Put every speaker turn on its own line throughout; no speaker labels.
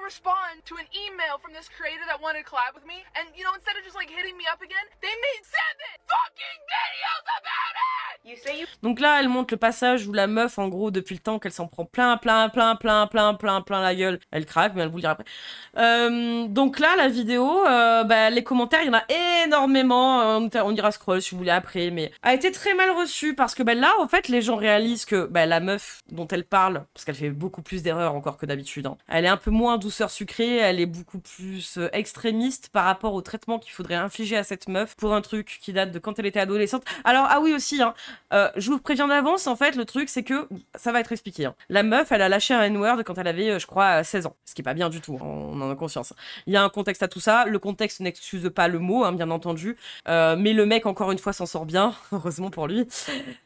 respond to an email from this creator that wanted to collab with me, and you know, instead of just like hitting me up again, they made 7 fucking videos about it! You say you...
Donc là, elle montre le passage où la meuf, en gros, depuis le temps qu'elle s'en prend plein la gueule, elle craque, mais elle vous le dira après. Donc là, la vidéo, les commentaires, il y en a énormément, on ira scroll si vous voulez après, mais a été très mal reçue parce que là, en fait, les gens réalisent que la meuf dont elle parle, parce qu'elle fait beaucoup plus d'erreurs encore que d'habitude, hein, elle est un peu moins douceur sucrée, elle est beaucoup plus extrémiste par rapport au traitement qu'il faudrait infliger à cette meuf pour un truc qui date de quand elle était adolescente. Alors, ah oui aussi, hein, je vous préviens d'avance, en fait, le truc, c'est que, ça va être expliqué, hein. La meuf, elle a lâché un N-word quand elle avait, je crois, 16 ans. Ce qui est pas bien du tout, on en a conscience. Il y a un contexte à tout ça, le contexte n'excuse pas le mot, hein, bien entendu, mais le mec, encore une fois, s'en sort bien, heureusement pour lui.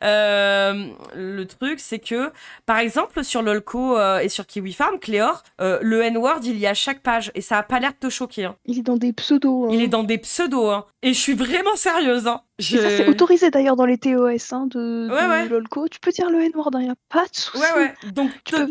Le truc, c'est que, par exemple, sur Lolco et sur Kiwi Farm, Cléor, le N-word, il y a à chaque page, et ça a pas l'air de te choquer, hein.
Il est dans des pseudos. Hein.
Il est dans des pseudos, hein. Et je suis vraiment sérieuse, hein.
Et ça, c'est autorisé d'ailleurs dans les TOS hein, de Lolco. Tu peux dire le N-word, il n'y a pas de souci.
Ouais. Donc,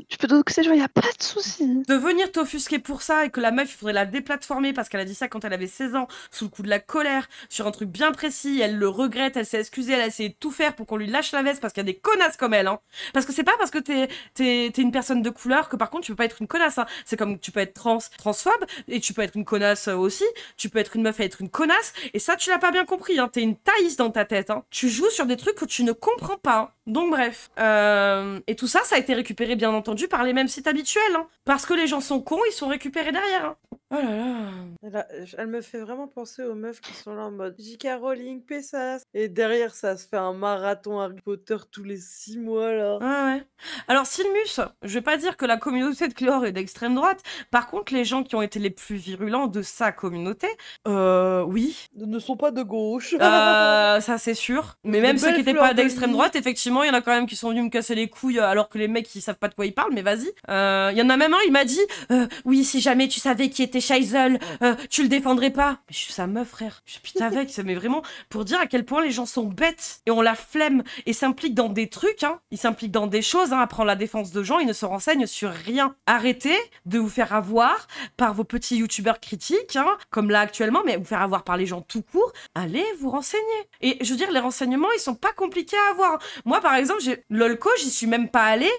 tu peux doxer les gens, il n'y a pas de souci.
De venir t'offusquer pour ça et que la meuf, il faudrait la déplatformer parce qu'elle a dit ça quand elle avait 16 ans, sous le coup de la colère, sur un truc bien précis, elle le regrette, elle s'est excusée, elle a essayé de tout faire pour qu'on lui lâche la veste parce qu'il y a des connasses comme elle, hein. Parce que c'est pas parce que t'es une personne de couleur que par contre tu peux pas être une connasse, hein. C'est comme tu peux être transphobe et tu peux être une connasse aussi, tu peux être une meuf et être une connasse, et ça tu l'as pas bien compris, hein. T'es une taïs dans ta tête, hein. Tu joues sur des trucs que tu ne comprends pas, hein. Donc bref. Et tout ça, ça a été récupéré bien entendu par les mêmes sites habituels, hein. Parce que les gens sont cons, ils sont récupérés derrière, hein. Oh là là.
Elle me fait vraiment penser aux meufs qui sont là en mode J.K. Rowling, Pessas. Et derrière, ça se fait un marathon Harry Potter tous les 6 mois, là.
Ouais. Alors, Silmus, je vais pas dire que la communauté de Cléor est d'extrême droite. Par contre, les gens qui ont été les plus virulents de sa communauté, oui.
Ne sont pas de gauche.
Ça, c'est sûr. Mais même ceux qui étaient pas d'extrême droite, effectivement, il y en a quand même qui sont venus me casser les couilles alors que les mecs, ils savent pas de quoi ils parlent, mais vas-y. Il y en a même un, il m'a dit oui, si jamais tu savais qui était Scheisel, tu le défendrais pas. Mais je suis sa meuf, frère. Je suis putain avec, ça met vraiment pour dire à quel point les gens sont bêtes et ont la flemme et s'impliquent dans des trucs, hein. Ils s'impliquent dans des choses, hein, à prendre la défense de gens, ils ne se renseignent sur rien. Arrêtez de vous faire avoir par vos petits youtubeurs critiques, hein, comme là actuellement, mais vous faire avoir par les gens tout court. Allez vous renseigner. Et je veux dire, les renseignements, ils sont pas compliqués à avoir. Moi, par exemple, Lolco, j'y suis même pas allée.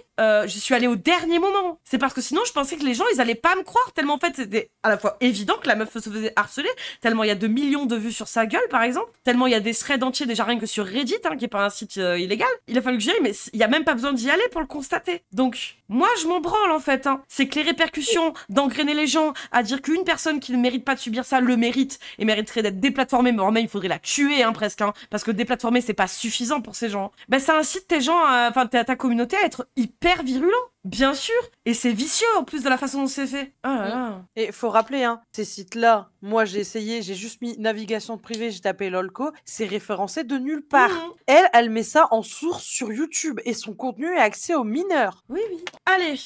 J'y suis allée au dernier moment. C'est parce que sinon, je pensais que les gens, ils allaient pas me croire, tellement en fait, c'était à la fois évident que la meuf se faisait harceler, tellement il y a 2 millions de vues sur sa gueule, par exemple, tellement il y a des threads entiers, déjà rien que sur Reddit, hein, qui est pas un site illégal. Il a fallu que j'y aille, mais il y a même pas besoin d'y aller pour le constater. Donc, moi, je m'en branle, en fait, hein. C'est que les répercussions d'engrainer les gens à dire qu'une personne qui ne mérite pas de subir ça le mérite et mériterait d'être déplatformée, mais même il faudrait la tuer, hein, presque, hein, parce que déplatformer, c'est pas suffisant pour ces gens. Ben, ça incite tes gens, enfin, ta communauté à être hyper virulent. Bien sûr, et c'est vicieux en plus de la façon dont c'est fait. Oh là là.
Et faut rappeler, hein, ces sites-là, moi j'ai essayé, j'ai juste mis navigation privée, j'ai tapé Lolco, c'est référencé de nulle part. Elle met ça en source sur YouTube et son contenu est accès aux mineurs.
Oui. Allez,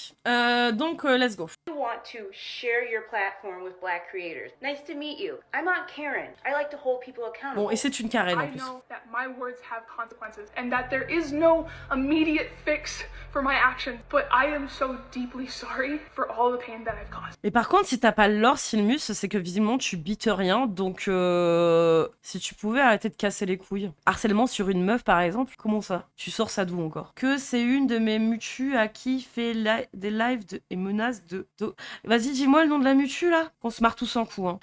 donc let's go.
I want to share your platform with Black creators. Nice to meet you. I'm Aunt Karen. I like to hold people accountable.
Bon, et c'est une Karen en plus.
I know that my words have consequences and that there is no immediate fix for my actions, but I am so deeply sorry for all the pain that I've caused.
Mais par contre, si t'as pas l'or, Silmus, c'est que visiblement tu bites rien, donc si tu pouvais arrêter de casser les couilles. Harcèlement sur une meuf par exemple, comment ça? Tu sors ça d'où encore? Que c'est une de mes mutus à qui fait des lives et menaces de... Vas-y, dis-moi le nom de la mutu là, qu'on se marre tous en coup, hein.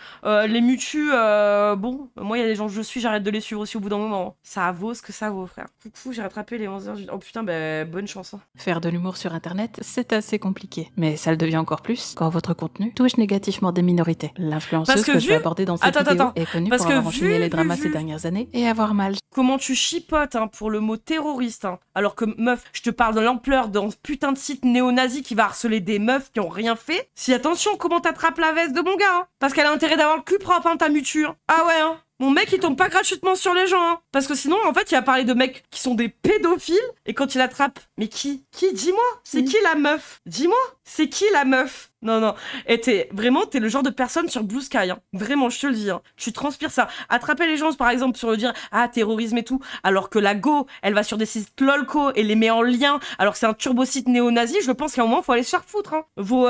Les mutus, bon, moi il y a des gens que je suis, j'arrête de les suivre aussi au bout d'un moment. Ça vaut ce que ça vaut, frère. Coucou, j'ai rattrapé les 11h. Oh putain, bah bonne chance, hein.
Faire de l'humour sur internet, c'est assez compliqué. Mais ça le devient encore plus quand votre contenu touche négativement des minorités. L'influenceuse que je vais aborder dans cette vidéo est connue pour avoir enchaîné les dramas ces dernières années et avoir mal.
Comment tu chipotes, hein, pour le mot terroriste, hein, alors que, meuf, je te parle de l'ampleur d'un putain de site néo-nazi qui va harceler des meufs qui ont rien fait. Si attention, comment t'attrapes la veste de mon gars, hein, parce qu'elle a intérêt d'avoir le cul propre, hein, ta mutu, hein. Ah ouais, hein. Mon mec, il tombe pas gratuitement sur les gens, hein. Parce que sinon, en fait, il a parlé de mecs qui sont des pédophiles, et quand il attrape... Mais qui? Dis-moi, c'est qui la meuf? Dis-moi, c'est qui la meuf? Non. Et t'es le genre de personne sur Blue Sky, hein. Vraiment, je te le dis, hein. Tu transpires ça. Attraper les gens, par exemple, sur le dire « Ah, terrorisme et tout », alors que la go, elle va sur des sites lolco et les met en lien, alors que c'est un turbo-site néo-nazi, je pense qu'à un moment, faut aller se faire foutre, hein. Vos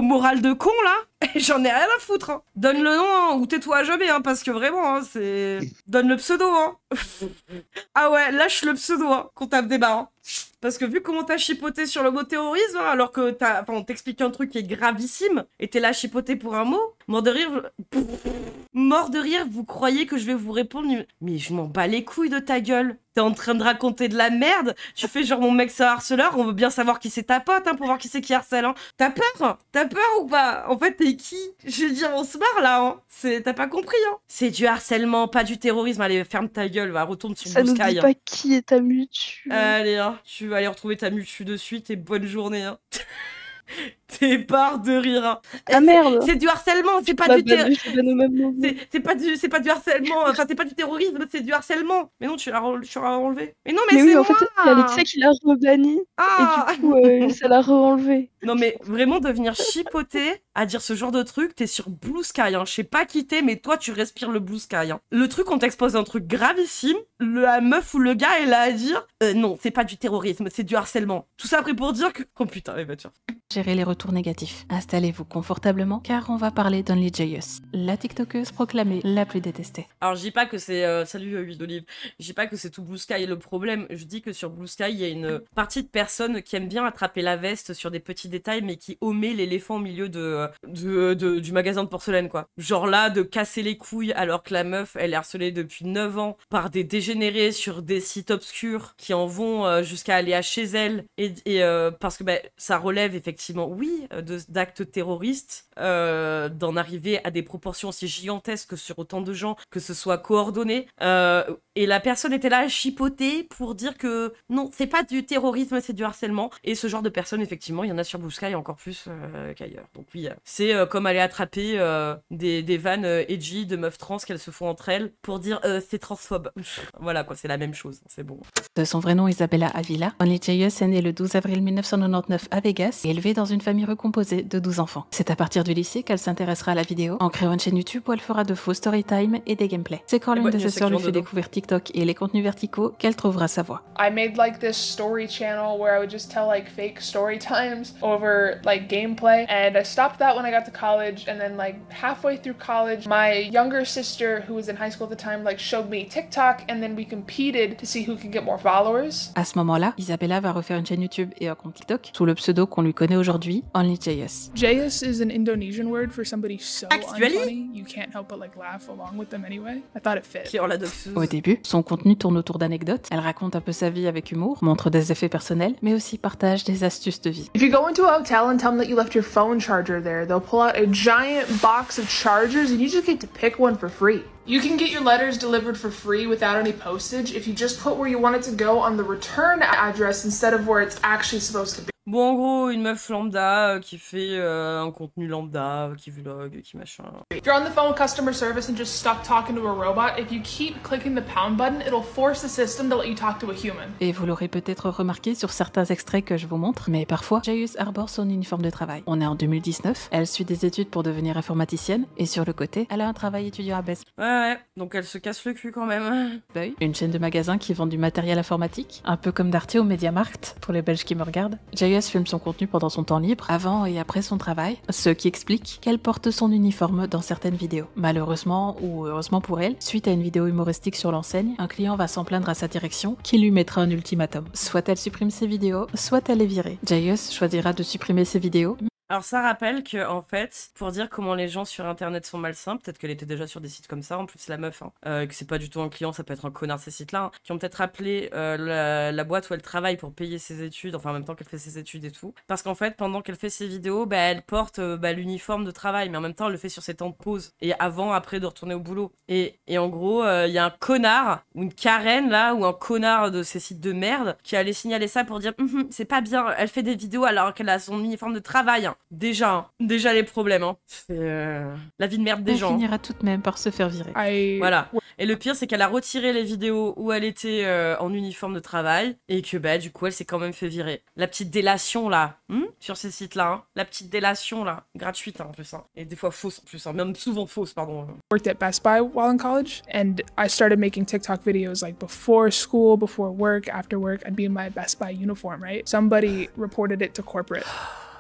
morales de cons, là, j'en ai rien à foutre, hein. Donne le nom, hein, ou tais-toi à jamais, hein, parce que vraiment, hein, c'est... Donne le pseudo, hein. Ah ouais, lâche le pseudo, hein, qu'on tape des barres, hein. Parce que vu comment t'as chipoté sur le mot terrorisme, hein, alors que on t'explique un truc qui est gravissime, et t'es là chipoté pour un mot, mort de rire, vous croyez que je vais vous répondre, mais je m'en bats les couilles de ta gueule. T'es en train de raconter de la merde, tu fais genre mon mec c'est un harceleur, on veut bien savoir qui c'est ta pote, hein, pour voir qui c'est qui harcèle, hein. T'as peur ou pas? En fait, t'es qui? Je veux dire, on se marre là, hein. T'as pas compris, hein. C'est du harcèlement, pas du terrorisme. Allez, ferme ta gueule, va, retourne sur Blue Sky.
Ça nous dit pas qui est ta mutu.
Allez, hein, tu vas aller retrouver ta mutu de suite et bonne journée, hein. T'es barre de rire, hein.
Ah merde.
C'est du harcèlement, c'est pas du terrorisme. C'est pas du harcèlement, enfin c'est pas du terrorisme, c'est du harcèlement. Mais non, tu l'as enlevé. Mais non, mais c'est
oui,
moi.
En fait, il y a Alexia qui l'a rebanni.
Ah.
Et du coup, ça l'a re-enlevé.
Non mais vraiment de venir chipoter à dire ce genre de truc, t'es sur Blue Sky, hein. Je sais pas qui t'es, mais toi tu respires le Blue Sky, hein. Le truc, on t'expose un truc gravissime, la meuf ou le gars est là à dire non, c'est pas du terrorisme, c'est du harcèlement. Tout ça après pour dire que... Oh putain, les voitures.
Gérer les retours négatifs. Installez-vous confortablement car on va parler d'OnlyJus, la TikTokeuse proclamée la plus détestée.
Alors je dis pas que c'est... salut huile d'olive. Je dis pas que c'est tout Blue Sky le problème, je dis que sur Blue Sky, il y a une partie de personnes qui aiment bien attraper la veste sur des petits détails mais qui omet l'éléphant au milieu du magasin de porcelaine, quoi. Genre là, de casser les couilles alors que la meuf, elle est harcelée depuis 9 ans par des dégénérés sur des sites obscurs qui en vont jusqu'à aller à chez elle et parce que ça relève effectivement, oui, d'actes terroristes, d'en arriver à des proportions aussi gigantesques sur autant de gens, que ce soit coordonné. Et la personne était là à chipoter pour dire que non, c'est pas du terrorisme, c'est du harcèlement. Et ce genre de personnes, effectivement, il y en a sur Blue Sky encore plus qu'ailleurs. Donc oui, c'est comme aller attraper des vannes edgy de meufs trans qu'elles se font entre elles pour dire c'est transphobe. Voilà quoi, c'est la même chose, c'est bon.
De son vrai nom Isabella Avila, OnlyJus est née le 12 avril 1999 à Vegas et élevée dans une famille recomposée de 12 enfants. C'est à partir du lycée qu'elle s'intéressera à la vidéo en créant une chaîne YouTube où elle fera de faux storytime et des gameplays. C'est quand l'une de ses sœurs lui fait découvrir TikTok et les contenus verticaux qu'elle trouvera sa voie.
I made like this story channel where I would just tell like fake story times over like gameplay, and I stopped that when I got to college, and then like halfway through college my younger sister who was in high school at the time like showed me TikTok, and then we competed to see who could get more followers.
À ce moment-là, Isabella va refaire une chaîne YouTube et un compte TikTok sous le pseudo qu'on lui connaît aujourd'hui, OnlyJus.
Jayus is an Indonesian word for somebody so unfunny you can't help but like laugh along with them anyway. I thought it fit.
Au début, son contenu tourne autour d'anecdotes. Elle raconte un peu sa vie avec humour, montre des effets personnels, mais aussi partage des astuces de vie.
If you go into a hotel and tell them that you left your phone charger there, they'll pull out a giant box of chargers and you just get to pick one for free. You can get your letters delivered for free without any postage if you just put where you want it to go on the return address instead of where it's actually supposed to be.
Bon, en gros, une meuf lambda qui fait un contenu lambda, qui vlog, qui machin.
If you're on the phone with customer service and just stuck talking to a robot, if you keep clicking the pound button, it'll force the system to let you talk to a human.
Et vous l'aurez peut-être remarqué sur certains extraits que je vous montre, mais parfois, Jayus arbore son uniforme de travail. On est en 2019, elle suit des études pour devenir informaticienne, et sur le côté, elle a un travail étudiant à baisse.
Ouais, donc elle se casse le cul quand même.
Une chaîne de magasins qui vend du matériel informatique, un peu comme Darty ou MediaMarkt, pour les Belges qui me regardent. Jayus filme son contenu pendant son temps libre, avant et après son travail, ce qui explique qu'elle porte son uniforme dans certaines vidéos. Malheureusement, ou heureusement pour elle, suite à une vidéo humoristique sur l'enseigne, un client va s'en plaindre à sa direction, qui lui mettra un ultimatum. Soit elle supprime ses vidéos, soit elle est virée. Jayus choisira de supprimer ses vidéos.
Alors ça rappelle que en fait, pour dire comment les gens sur internet sont malsains, peut-être qu'elle était déjà sur des sites comme ça, en plus la meuf, que c'est pas du tout un client, ça peut être un connard de ces sites-là, qui ont peut-être appelé la boîte où elle travaille pour payer ses études, enfin en même temps qu'elle fait ses études et tout. Parce qu'en fait, pendant qu'elle fait ses vidéos, elle porte l'uniforme de travail, mais en même temps elle le fait sur ses temps de pause, et avant, après de retourner au boulot. Et en gros, il y a un connard, ou une Karen là, ou un connard de ces sites de merde, qui allait signaler ça pour dire c'est pas bien, elle fait des vidéos alors qu'elle a son uniforme de travail. Déjà les problèmes, c'est la vie de merde des gens.
Elle finira tout de même par se faire virer.
Voilà. Et le pire, c'est qu'elle a retiré les vidéos où elle était en uniforme de travail et que bah du coup, elle s'est quand même fait virer. La petite délation là, sur ces sites-là, hein. La petite délation là, gratuite hein, en plus, hein. Et des fois fausse en plus, hein. Même souvent fausse, pardon.
Worked at Best Buy while in college, and I started making TikTok videos like before school, before work, after work. I'd be in my Best Buy uniform, right? Somebody reported it to corporate.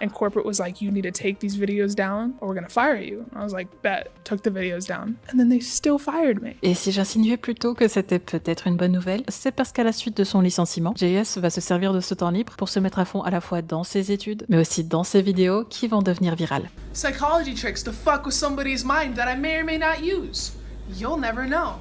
And corporate was like, you need to take these videos down or we're gonna fire you. And I was like, bet. Took the videos down. And then they still fired me.
Et si j'insinuais plutôt que c'était peut-être une bonne nouvelle, c'est parce qu'à la suite de son licenciement, JS va se servir de ce temps libre pour se mettre à fond à la fois dans ses études, mais aussi dans ses vidéos qui vont devenir virales.
Psychology tricks to fuck with somebody's mind that I may or may not use. You'll never know.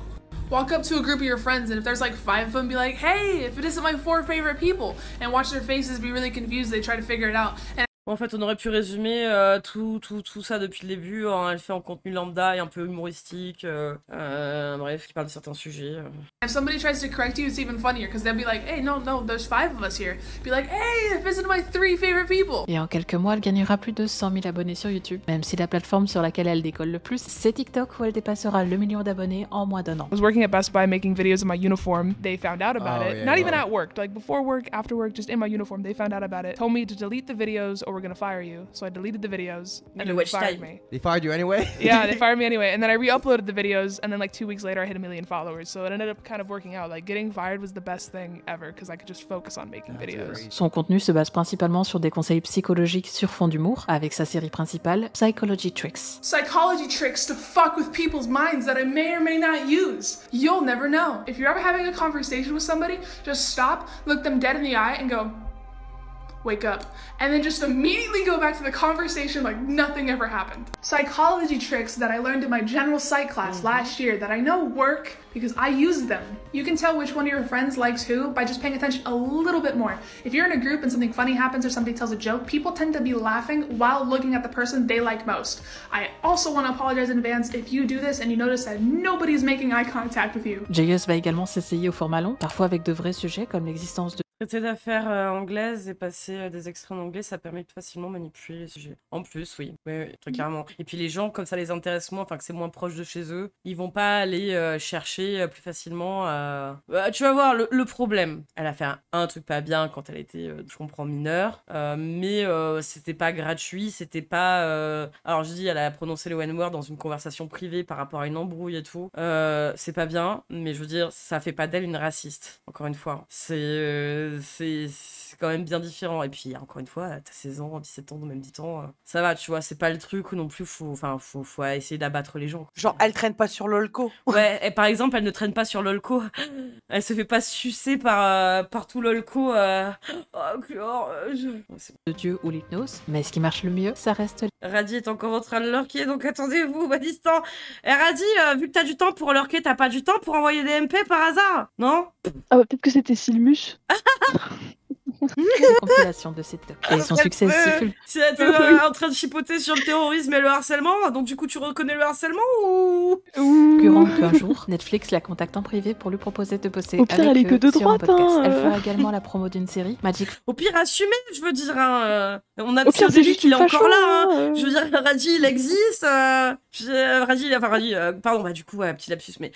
Walk up to a group of your friends and if there's like 5 of them, be like, hey, if it isn't my 4 favorite people. And watch their faces be really confused, they try to figure it out. And
En fait, on aurait pu résumer tout ça depuis le début. Elle fait en contenu lambda et un peu humoristique. Bref, qui parle de certains sujets.
If somebody tries to correct you, it's even funnier because they'll be like, hey, no, there's 5 of us here. Be like, hey, visit my 3 favorite people.
Et en quelques mois, elle gagnera plus de 100 000 abonnés sur YouTube. Même si la plateforme sur laquelle elle décolle le plus, c'est TikTok où elle dépassera le 1 million d'abonnés en moins d'1 an.
I was working at Best Buy making videos in my uniform. They found out about it. Not even at work, like before work, after work, just in my uniform. They found out about it. Told me to delete the videos or we're gonna fire you. So I deleted the videos and then they fired me.
They fired you anyway?
Yeah, they fired me anyway. And then I re-uploaded the videos and then like 2 weeks later I hit 1 million followers. So it ended up kind of working out. Like getting fired was the best thing ever because I could just focus on making videos.
Son contenu se base principalement sur des conseils psychologiques sur fond d'humour, avec sa série principale, Psychology Tricks.
Psychology tricks to fuck with people's minds that I may or may not use. You'll never know. If you're ever having a conversation with somebody, just stop, look them dead in the eye and go, wake up, and then just immediately go back to the conversation like nothing ever happened. Psychology tricks that I learned in my general psych class last year that I know work because I use them. You can tell which one of your friends likes who by just paying attention a little bit more. If you're in a group and something funny happens or somebody tells a joke, people tend to be laughing while looking at the person they like most. I also want to apologize in advance if you do this and you notice that nobody's making eye contact with you.
JS va également s'essayer au format long, parfois avec de vrais sujets comme l'existence de
Traiter d'affaires anglaises et passer des extraits en anglais, ça permet de facilement manipuler les sujets. En plus, oui, très carrément. Et puis les gens, comme ça les intéresse moins, enfin que c'est moins proche de chez eux, ils vont pas aller chercher plus facilement. Tu vas voir le problème. Elle a fait un truc pas bien quand elle était, je comprends, mineure, mais c'était pas gratuit, c'était pas. Alors je dis, elle a prononcé le N-word dans une conversation privée par rapport à une embrouille et tout. C'est pas bien, mais je veux dire, ça fait pas d'elle une raciste. Encore une fois, c'est quand même bien différent. Et puis, encore une fois, t'as 16 ans, 17 ans, même 10 ans, ça va, tu vois, c'est pas le truc où non plus faut essayer d'abattre les gens.
Genre, elle traîne pas sur Lolco.
Ouais, et par exemple, elle ne traîne pas sur Lolco. Elle se fait pas sucer par tout Lolco.
de Dieu ou l'hypnose. Mais ce qui marche le mieux, ça reste...
Radhi est encore en train de lurker, donc attendez-vous, Badistan. Et Radhi, vu que t'as du temps pour lurker, t'as pas du temps pour envoyer des MP par hasard? Non?
Ah bah peut-être que c'était Silmus.
Une compilation de ces tocs. Et son succès est si fulgurant.
T'es en train de chipoter sur le terrorisme et le harcèlement, donc du coup tu reconnais le harcèlement ou...
Qu'un jour, Netflix la contacte en privé pour lui proposer de bosser avec
elle est que de
sur
droite,
un podcast.
hein.
Elle fera également la promo d'une série, Magic.
Au pire, assumez, je veux dire. On a
Au pire, c'est juste
qu'il est
une
encore là.
facho,
Je veux dire, Radhi, il existe. Radhi, pardon, bah du coup, ouais, petit lapsus, mais...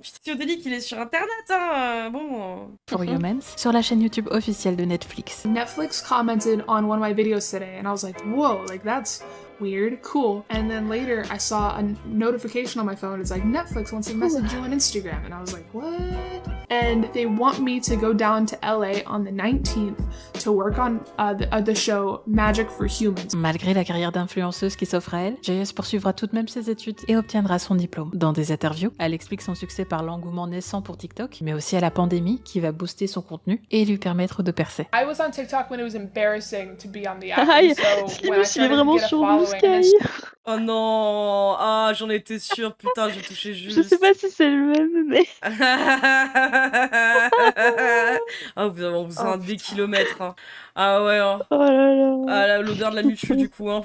Psychodélique, il est sur Internet, bon...
For Humans, sur la chaîne YouTube officielle de Netflix.
Netflix commented on one of my videos today and I was like, whoa, like that's weird, cool. And then later I saw a notification on my phone. It's like, Netflix wants to message you on Instagram. And I was like, what? And they want me to go down to LA on the 19th to work on the show Magic for Humans.
Malgré la carrière d'influenceuse qui s'offre à elle, JS poursuivra tout de même ses études et obtiendra son diplôme. Dans des interviews, elle explique son succès par l'engouement naissant pour TikTok, mais aussi à la pandémie qui va booster son contenu et lui permettre de percer.
I was on TikTok when it was embarrassing to be on the app.
Aïe,
So when I
Silmus, il est
started to
vraiment
get a
sur
following,
Blue
and then
Sky.
Oh non. Ah, j'en étais sûre, putain, j'ai touché juste.
Je sais pas si c'est le même, mais...
Ah, on vous a des kilomètres, hein. Ah ouais, hein.
Oh là là.
Ah, l'odeur de la mutu, du coup, hein.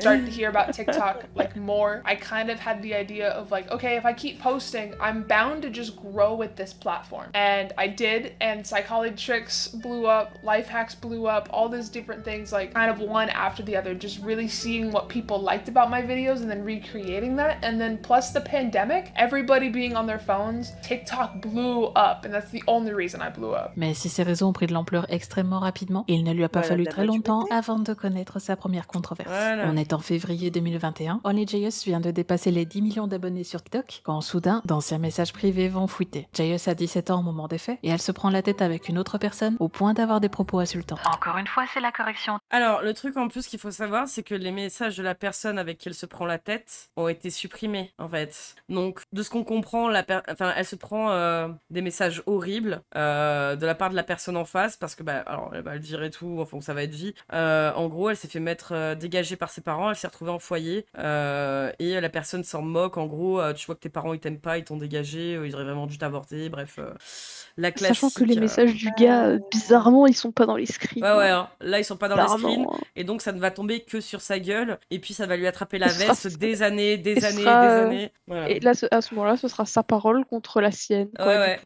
started to hear about TikTok like more, I kind of had the idea of like, okay, if I keep posting, I'm bound to just grow with this platform. And I did, and Psychology Tricks blew up, Life Hacks blew up, all these different things like kind of one after the other, just really seeing what people like liked about my videos and then recreating that. And then plus the pandemic, everybody being on their phones, TikTok blew up. And that's the only reason I blew up.
Mais si ces réseaux ont pris de l'ampleur extrêmement rapidement, il ne lui a pas fallu très longtemps avant de connaître sa première controverse. Voilà. On est en février 2021. OnlyJus vient de dépasser les 10 millions d'abonnés sur TikTok quand soudain, d'anciens messages privés vont fuiter. JS a 17 ans au moment des faits et elle se prend la tête avec une autre personne au point d'avoir des propos insultants.
Encore une fois, c'est la correction.
Alors, le truc en plus qu'il faut savoir, c'est que les messages de la personne avec qui elle se prend la tête ont été supprimés, en fait. Donc, de ce qu'on comprend, elle se prend des messages horribles de la part de la personne en face, parce que, alors, elle va le dire et tout, enfin, ça va être vie. En gros, elle s'est fait mettre dégagée par ses parents, elle s'est retrouvée en foyer, et la personne s'en moque, en gros, tu vois que tes parents, ils t'aiment pas, ils t'ont dégagé, ils auraient vraiment dû t'avorter, bref... La classique,
sachant que les messages du gars, bizarrement, ils sont pas dans les screens.
Ouais, hein. Là, ils sont pas dans les screens, et donc ça ne va tomber que sur sa gueule, et puis ça va lui attraper la veste des années. Voilà.
Et là, à ce moment-là, ce sera sa parole contre la sienne,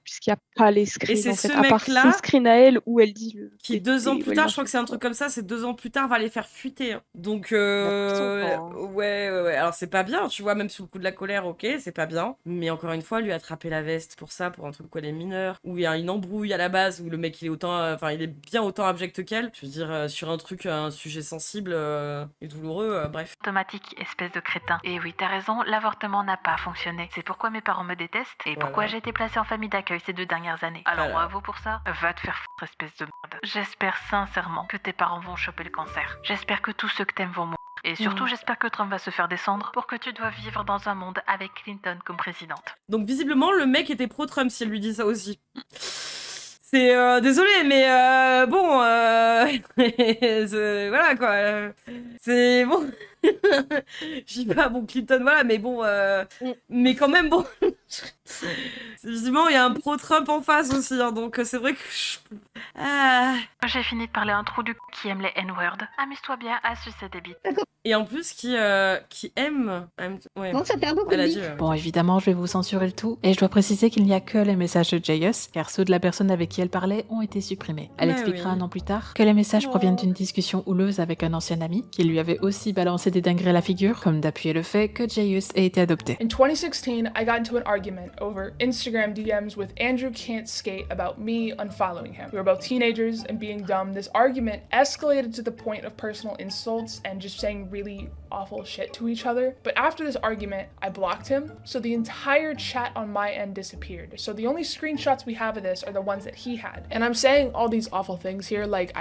puisqu'il n'y a pas les screens,
et c'est
en fait,
ce
à part ses screens à elle, où elle dit...
Qui 2 ans plus tard, je crois que c'est un truc comme ça, c'est 2 ans plus tard, va les faire fuiter. Hein. Donc, ouais, alors c'est pas bien, tu vois, même sous le coup de la colère, ok, c'est pas bien, mais encore une fois, lui attraper la veste pour ça, pour un truc où elle est mineure, où il y a une embrouille à la base, où le mec il est bien autant abject qu'elle, je veux dire, sur un sujet sensible et douloureux, bref.
Automatique, espèce de crétin. Et oui, t'as raison, l'avortement n'a pas fonctionné. C'est pourquoi mes parents me détestent et pourquoi j'ai été placée en famille d'accueil ces 2 dernières années. Alors bravo pour ça, va te faire foutre, espèce de merde. J'espère sincèrement que tes parents vont choper le cancer. J'espère que tous ceux que t'aimes vont mourir. Et surtout, j'espère que Trump va se faire descendre pour que tu dois vivre dans un monde avec Clinton comme présidente.
Donc visiblement, le mec était pro-Trump si elle lui dit ça aussi. C'est désolé, mais bon, voilà quoi. C'est bon. Je dis pas bon Clinton, voilà, mais bon, mais quand même bon. Visiblement, il y a un pro-Trump en face aussi, hein, donc c'est vrai que
j'ai fini de parler à un trou du cul qui aime les N-words. Amuse-toi bien à sucer des bites.
Et en plus, qui aime... Ouais.
Bon, ça perd beaucoup de vie.
Bon, évidemment, je vais vous censurer le tout. Et je dois préciser qu'il n'y a que les messages de JS, car ceux de la personne avec qui elle parlait ont été supprimés. Elle expliquera un an plus tard que les messages proviennent d'une discussion houleuse avec un ancien ami, qui lui avait aussi balancé des dingueries à la figure, comme d'appuyer le fait que JS ait été adopté.
In 2016, I got into an argument over Instagram DMs with Andrew Can't Skate about me unfollowing him. We were both teenagers and being dumb. This argument escalated to the point of personal insults and just saying really awful shit to each other. But after this argument, I blocked him, so the entire chat on my end disappeared. So the only screenshots we have of this are the ones that he had. And I'm saying all these awful things here, like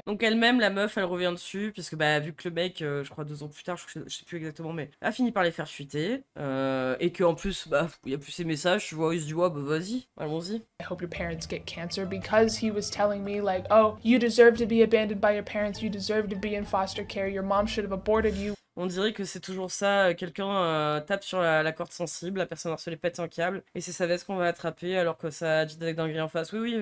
Donc elle-même, la meuf, elle revient dessus, puisque vu que le mec, je crois 2 ans plus tard, je sais plus exactement, mais a fini par les faire fuiter, et qu'en plus, il y a plus ces messages, tu vois, il se dit, vas-y, allons-y.
I hope your parents get cancer, because he was telling me like, oh, you deserve to be abandoned by your parents, you deserve to be in foster care, your mom should have aborted you.
On dirait que c'est toujours ça, quelqu'un tape sur la corde sensible, la personne harcelée pète un câble, et c'est sa veste qu'on va attraper alors que ça dit avec dinguerie en face. Oui.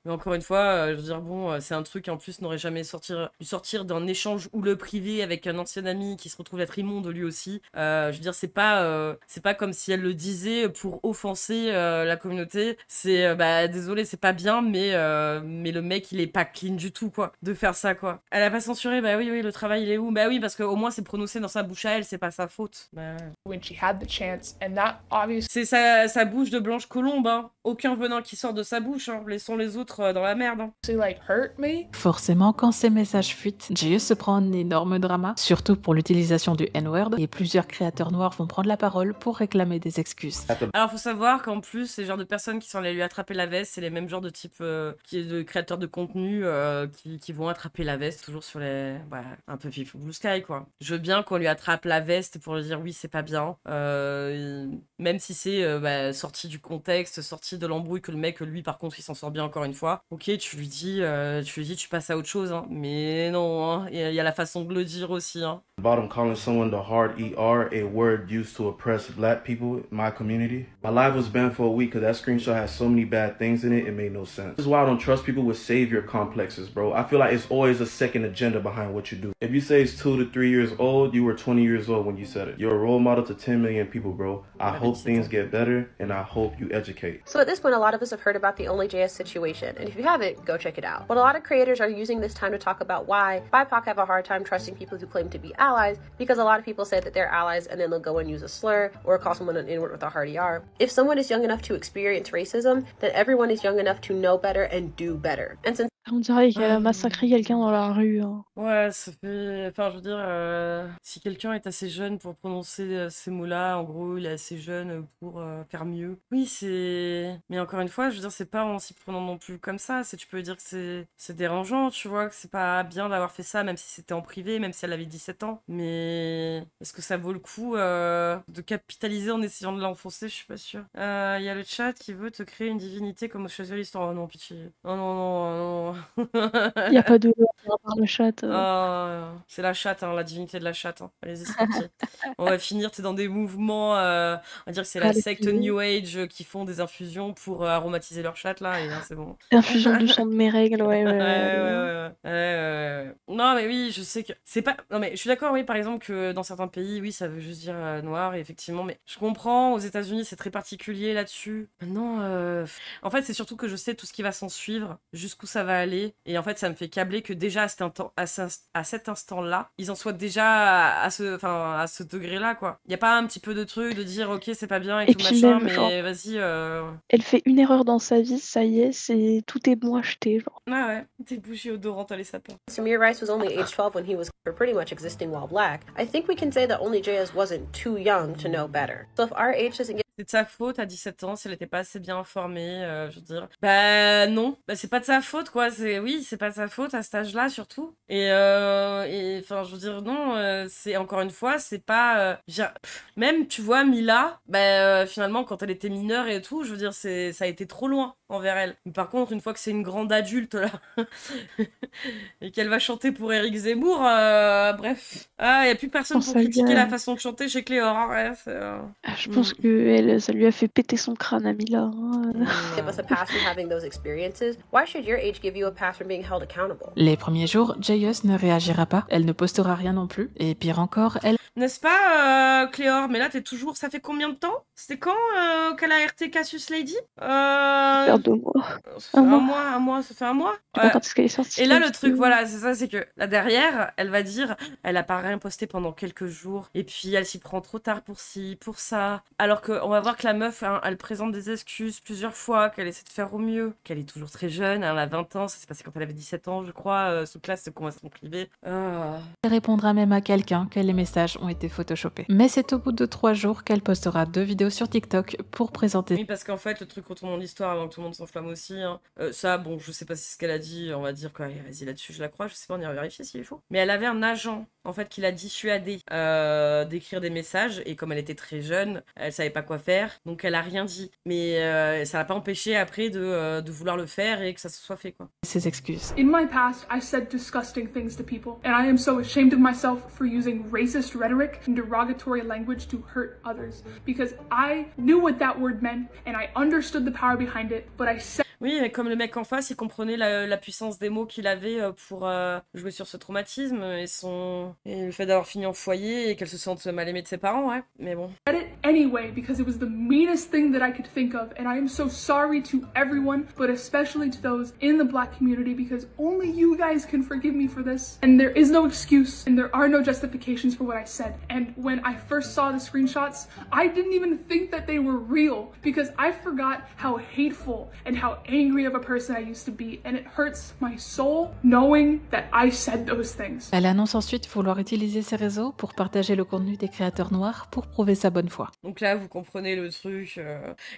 Mais encore une fois, je veux dire, bon, c'est un truc qui en plus n'aurait jamais dû sortir d'un échange houleux privé avec un ancien ami qui se retrouve être immonde lui aussi. Je veux dire, c'est pas comme si elle le disait pour offenser la communauté. C'est, désolé, c'est pas bien, mais le mec, il est pas clean du tout, quoi, de faire ça, quoi. Elle a pas censuré, oui, le travail, il est où? Oui, parce qu'au moins, c'est prononcé dans sa bouche à elle, c'est pas sa faute.
When she had the chance, and that obviously...
C'est sa bouche de Blanche Colombe, hein. Aucun venin qui sort de sa bouche, hein. Laissons les autres dans la merde. Hein.
Like, hurt me.
Forcément, quand ces messages fuitent, JS se prend un énorme drama, surtout pour l'utilisation du N-word, et plusieurs créateurs noirs vont prendre la parole pour réclamer des excuses.
Alors, faut savoir qu'en plus, ces genres de personnes qui sont allées lui attraper la veste, c'est les mêmes genres de types de créateurs de contenu qui vont attraper la veste, toujours sur les... un peu fifou blue sky, quoi. Je veux bien qu'on lui attrape la veste pour lui dire oui, c'est pas bien. Même si c'est sorti du contexte, sorti de l'embrouille, que le mec, lui, par contre, il s'en sort bien encore une fois. Ok, tu lui dis, tu passes à autre chose, hein. Mais non, hein. Il y a la façon de le dire aussi, hein.
About him calling someone the hard ER, a word used to oppress black people in my community. My live was banned for a week because that screenshot has so many bad things in it, it made no sense. This is why I don't trust people with savior complexes, bro. I feel like it's always a second agenda behind what you do. If you say it's 2 to 3 years years old, you were 20 years old when you said it. You're a role model to 10 million people, bro. I hope things get better, and I hope you educate.
So at this point, a lot of us have heard about the OnlyJS situation, and if you haven't, go check it out. But a lot of creators are using this time to talk about why BIPOC have a hard time trusting people who claim to be allies, because a lot of people say that they're allies and then they'll go and use a slur or call someone an N-word with a hard ER. If someone is young enough to experience racism, then everyone is young enough to know better and do better. And since
On dirait qu'elle a massacré quelqu'un dans la rue. Hein.
Ouais, ça fait... Enfin, je veux dire, si quelqu'un est assez jeune pour prononcer ces mots-là, en gros, il est assez jeune pour faire mieux. Oui, c'est... Mais encore une fois, je veux dire, c'est pas en s'y prenant non plus comme ça. Tu peux dire que c'est dérangeant, tu vois, que c'est pas bien d'avoir fait ça, même si c'était en privé, même si elle avait 17 ans. Mais est-ce que ça vaut le coup de capitaliser en essayant de l'enfoncer? Je suis pas sûre. Il y a le chat qui veut te créer une divinité comme au Chasualiste. Oh non, pitié. Oh non, non, non.
Il n'y a pas de loi par le chat.
C'est la chatte, hein, la divinité de la chatte. Hein. Allez-y, c'est parti. On va finir, t'es dans des mouvements, on va dire que c'est la secte New Age qui font des infusions pour aromatiser leur chatte, là, et hein, c'est bon.
Infusion du sang de mes règles, ouais.
Non, mais oui, je sais que c'est pas... Non, mais je suis d'accord, oui, par exemple, que dans certains pays, oui, ça veut juste dire noir, et effectivement, mais je comprends, aux États-Unis, c'est très particulier là-dessus. Maintenant, en fait, c'est surtout que je sais tout ce qui va s'en suivre, jusqu'où ça va aller, et en fait, ça me fait câbler que déjà, à cet instant-là, ils en soient déjà à ce degré-là, quoi. Il n'y a pas un petit peu de truc de dire, ok, c'est pas bien et tout machin,
même,
mais
genre,
vas-y...
Elle fait une erreur dans sa vie, ça y est, tout est bon acheté, genre.
Ah ouais, des bougies odorantes à les sapins.
Samir Rice was only age 12 when he was pretty much existing while black, I think we can say that OnlyJS wasn't too young to know better. So if our age doesn't get...
C'est de sa faute à 17 ans si elle n'était pas assez bien informée, je veux dire. Bah non, bah, c'est pas de sa faute quoi, c'est pas de sa faute à cet âge-là surtout. Et enfin je veux dire non, c'est encore une fois, c'est pas... même tu vois Mila, bah finalement quand elle était mineure et tout, je veux dire ça a été trop loin envers elle. Mais par contre une fois que c'est une grande adulte là, et qu'elle va chanter pour Éric Zemmour, bref. Ah, y a plus personne pour critiquer la façon de chanter chez Cléor, hein, bref.
Je pense que ça lui a fait péter son crâne à Mila.
Give us a pass from having those experiences. Why should your age give you a pass from being held accountable?
Les premiers jours, JS ne réagira pas, elle ne postera rien non plus, et pire encore, elle...
N'est-ce pas, Cléor? Mais là, t'es toujours... Ça fait combien de temps? C'était quand qu'elle a RT Cassius Lady?
Vers 2 mois.
Ça fait un mois.
Je sais pas quand est-ce qu'elle est sortie.
Et là, le truc, voilà, c'est ça, c'est que là derrière, elle va dire, elle a pas rien posté pendant quelques jours, et puis elle s'y prend trop tard pour ci, pour ça. Alors qu'on va voir que la meuf, hein, elle présente des excuses plusieurs fois, qu'elle essaie de faire au mieux, qu'elle est toujours très jeune, elle a 20 ans, ça s'est passé quand elle avait 17 ans, je crois, sous classe de conversation privée.
Elle répondra même à quelqu'un que les messages ont été photoshopés. Mais c'est au bout de 3 jours qu'elle postera 2 vidéos sur TikTok pour présenter...
Oui, parce qu'en fait, le truc retourne en histoire avant que tout le monde s'enflamme aussi. Hein. Ça, bon, je sais pas si c'est ce qu'elle a dit, on va dire que, allez, vas-y, là-dessus, je la crois, je sais pas, on ira vérifier s'il est faux. Mais elle avait un agent, en fait, qui l'a dissuadée d'écrire des messages, et comme elle était très jeune, elle savait pas quoi faire, donc elle a rien dit. Mais ça l'a pas empêché après de vouloir le faire et que ça se soit fait, quoi.
Ses excuses.
In my past, I said disgusting things to people, and I am so ashamed of myself for using racist rhetoric and derogatory language to hurt others, because I knew what that word meant, and I understood the power behind it, but I said...
Oui, mais comme le mec en face, il comprenait la puissance des mots qu'il avait pour jouer sur ce traumatisme et le fait d'avoir fini en foyer et qu'elle se sente mal aimée de ses parents, ouais. Mais bon.
I said it anyway because it was the meanest thing that I could think of, and I am so sorry to everyone, but especially to those in the black community, because only you guys can forgive me for this. And there is no excuse, and there are no justifications for what I said. And when I first saw the screenshots, I didn't even think that they were real, because I forgot how hateful and how angry of a person I used to be, and it hurts my soul knowing that I said those things.
Elle annonce ensuite vouloir utiliser ses réseaux pour partager le contenu des créateurs noirs pour prouver sa bonne foi.
Donc là, vous comprenez le truc. Et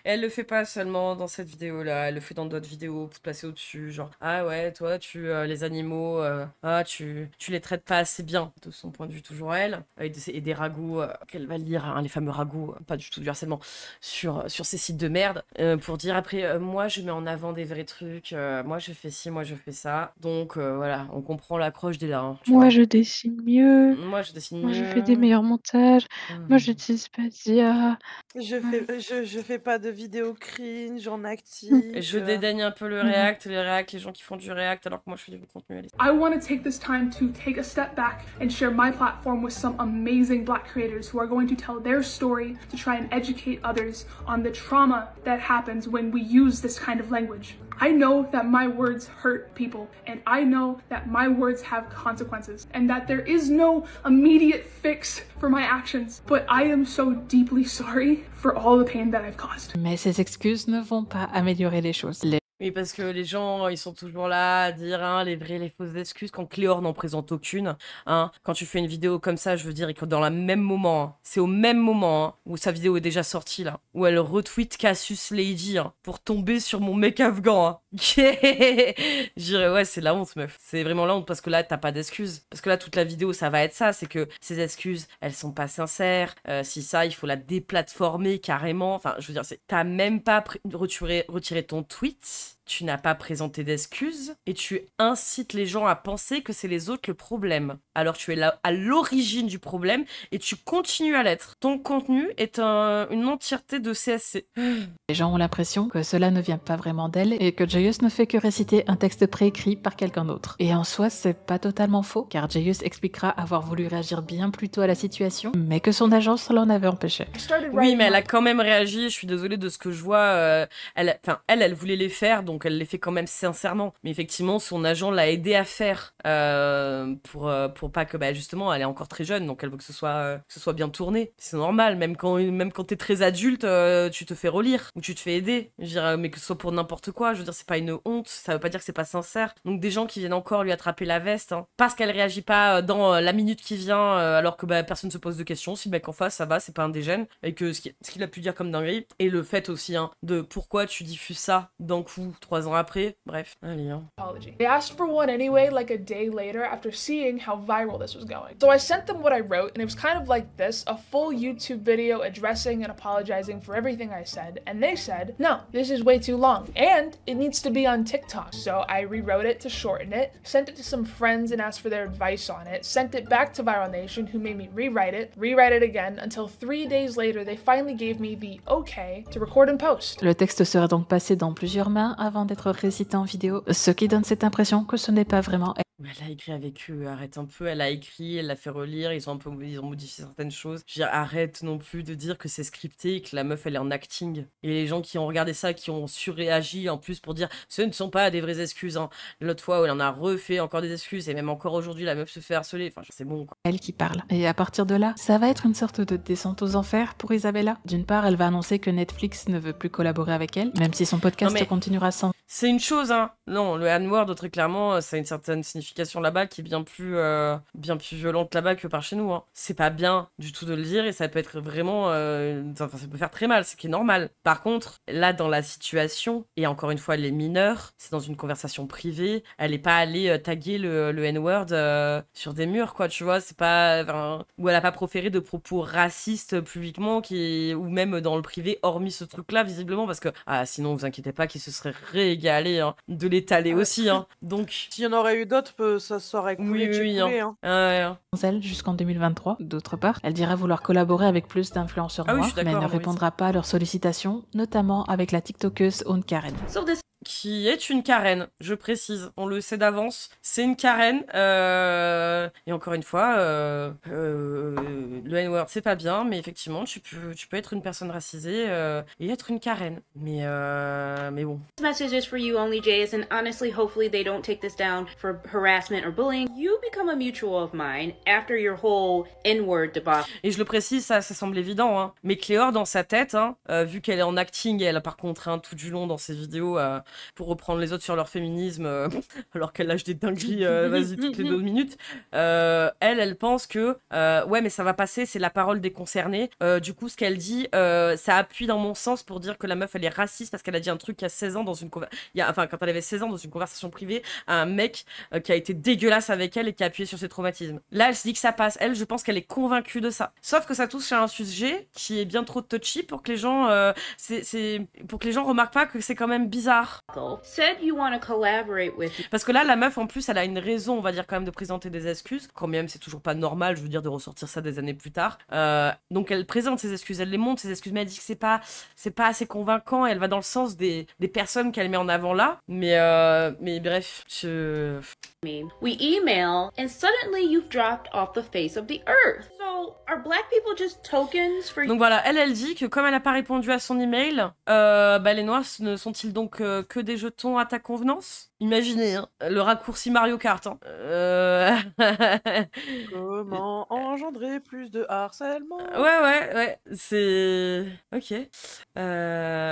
elle le fait pas seulement dans cette vidéo-là, elle le fait dans d'autres vidéos pour te passer au-dessus. Genre, ah ouais, toi, les animaux, tu les traites pas assez bien, de son point de vue toujours elle. Et des ragots qu'elle va lire, hein, les fameux ragots, pas du tout du harcèlement, sur ces sites de merde, pour dire après, moi je mets en avant des vrais trucs, moi je fais ci, moi je fais ça. Donc voilà, on comprend l'accroche dès là. Hein,
moi je dessine mieux.
Moi je dessine mieux.
Moi je fais des meilleurs montages. Moi j'utilise Spadia.
pas.
Je fais pas de vidéos cringe en active.
Je dédaigne un peu le React, les gens qui font du React alors que moi je fais du contenu.
I want to take this time to take a step back and share my platform with some amazing Black creators who are going to tell their story to try and educate others on the trauma that happens when we use this kind of language. I know that my words hurt people, and I know that my words have consequences, and that there is no immediate fix for my actions, but I am so deeply sorry for all the pain that I've caused.
Mais ces excuses ne vont pas améliorer les choses.
Oui, parce que les gens, ils sont toujours là à dire hein, les vraies, les fausses excuses quand Cléor n'en présente aucune. Hein. Quand tu fais une vidéo comme ça, je veux dire, que dans le même moment, hein, c'est au même moment hein, où sa vidéo est déjà sortie, là, où elle retweet Cassius Lady hein, pour tomber sur mon mec afghan. Hein. Je dirais, ouais, c'est la honte, meuf. C'est vraiment la honte parce que là, t'as pas d'excuses. Parce que là, toute la vidéo, ça va être ça. C'est que ces excuses, elles sont pas sincères. Si ça, il faut la déplatformer carrément. Enfin, je veux dire, t'as même pas retiré ton tweet. Tu n'as pas présenté d'excuses et tu incites les gens à penser que c'est les autres le problème. Alors tu es là à l'origine du problème et tu continues à l'être. Ton contenu est une entièreté de CSC.
Les gens ont l'impression que cela ne vient pas vraiment d'elle et que Joyeuse ne fait que réciter un texte préécrit par quelqu'un d'autre. Et en soi, c'est pas totalement faux, car Joyeuse expliquera avoir voulu réagir bien plus tôt à la situation, mais que son agence l'en avait empêché.
Oui, mais elle a quand même réagi. Je suis désolée de ce que je vois. Elle voulait les faire, donc elle les fait quand même sincèrement. Mais effectivement, son agent l'a aidé à faire pour pas que, justement, elle est encore très jeune, donc elle veut que ce soit bien tourné. C'est normal, même quand t'es très adulte, tu te fais relire ou tu te fais aider. Je veux dire, mais que ce soit pour n'importe quoi, je veux dire, c'est pas une honte, ça veut pas dire que c'est pas sincère. Donc des gens qui viennent encore lui attraper la veste, hein, parce qu'elle réagit pas dans la minute qui vient, alors que personne se pose de questions. Si le mec en face, ça va, c'est pas indigène, et que ce qu'il a pu dire comme dinguerie, et le fait aussi hein, de pourquoi tu diffuses ça d'un coup 3 ans après, bref, allez hein.
Apology. They asked for one anyway, like a day later after seeing how viral this was going. So I sent them what I wrote, and it was kind of like this, a full YouTube video addressing and apologizing for everything I said, and they said, no, this is way too long, and it needs to be on TikTok. So I rewrote it to shorten it, sent it to some friends and asked for their advice on it, sent it back to Viral Nation, who made me rewrite it again, until 3 days later they finally gave me the okay to record and post.
Le texte sera donc passé dans plusieurs mains avant d'être récité en vidéo, ce qui donne cette impression que ce n'est pas vraiment elle.
Elle a écrit avec eux, arrête un peu, elle a écrit, elle l'a fait relire, ils ont modifié certaines choses. Je veux dire, arrête non plus de dire que c'est scripté et que la meuf elle est en acting. Et les gens qui ont regardé ça, qui ont surréagi en plus pour dire ce ne sont pas des vraies excuses. Hein. L'autre fois où elle en a refait encore des excuses et même encore aujourd'hui la meuf se fait harceler, enfin c'est bon quoi.
Elle qui parle. Et à partir de là, ça va être une sorte de descente aux enfers pour Isabella. D'une part, elle va annoncer que Netflix ne veut plus collaborer avec elle, même si son podcast continuera sans.
C'est une chose, hein. Non, le N-word, très clairement, ça a une certaine signification là-bas qui est bien plus violente là-bas que par chez nous. Hein. C'est pas bien du tout de le dire et ça peut être vraiment... ça peut faire très mal, ce qui est normal. Par contre, là, dans la situation, et encore une fois, elle est mineure, c'est dans une conversation privée, elle est pas allée taguer le N-word sur des murs, quoi, tu vois, c'est pas... ou elle a pas proféré de propos racistes publiquement, ou même dans le privé, hormis ce truc-là, visiblement, parce que, sinon, vous inquiétez pas qu'il se serait régalé hein, de l'étaler aussi, hein. Donc...
S'il y en aurait eu d'autres, ça serait coulé, hein.
Elle, jusqu'en 2023. D'autre part, elle dira vouloir collaborer avec plus d'influenceurs noirs, mais ne répondra pas à leurs sollicitations, notamment avec la TikTokeuse Own Karen.
Qui est une Karen, je précise, on le sait d'avance, c'est une Karen, et encore une fois, le N-word c'est pas bien, mais effectivement tu peux être une personne racisée et être une Karen, mais bon.
This message is for you only, Jayus, and honestly, hopefully they don't take this down for harassment or bullying. You become a mutual of mine after your whole N-word debacle.
Et je le précise, ça semble évident, hein, mais Cléor dans sa tête, hein, vu qu'elle est en acting, elle par contre, hein, tout du long dans ses vidéos, pour reprendre les autres sur leur féminisme, alors qu'elle lâche des dingueries, vas-y, toutes les 2 minutes. Elle pense que, ouais, mais ça va passer, c'est la parole des concernés. Du coup, ce qu'elle dit, ça appuie dans mon sens pour dire que la meuf, elle est raciste parce qu'elle a dit un truc il y a 16 ans dans une quand elle avait 16 ans dans une conversation privée à un mec qui a été dégueulasse avec elle et qui a appuyé sur ses traumatismes. Là, elle se dit que ça passe. Elle, je pense qu'elle est convaincue de ça. Sauf que ça touche à un sujet qui est bien trop touchy pour que les gens, pour que les gens remarquent pas que c'est quand même bizarre. Parce que là, la meuf, en plus, elle a une raison, on va dire, quand même, de présenter des excuses. Quand même, c'est toujours pas normal, je veux dire, de ressortir ça des années plus plus tard. Donc elle présente ses excuses, elle les montre, ses excuses, mais elle dit que c'est pas assez convaincant, et elle va dans le sens des personnes qu'elle met en avant là. Mais bref,
We email, and suddenly you've dropped off the face of the earth. So, are black people just tokens for...
Donc voilà, elle dit que comme elle n'a pas répondu à son email, les noirs ne sont-ils donc que des jetons à ta convenance? Imaginez, hein, le raccourci Mario Kart. Hein.
Comment engendrer plus de harcèlement?
Ouais, c'est... Ok.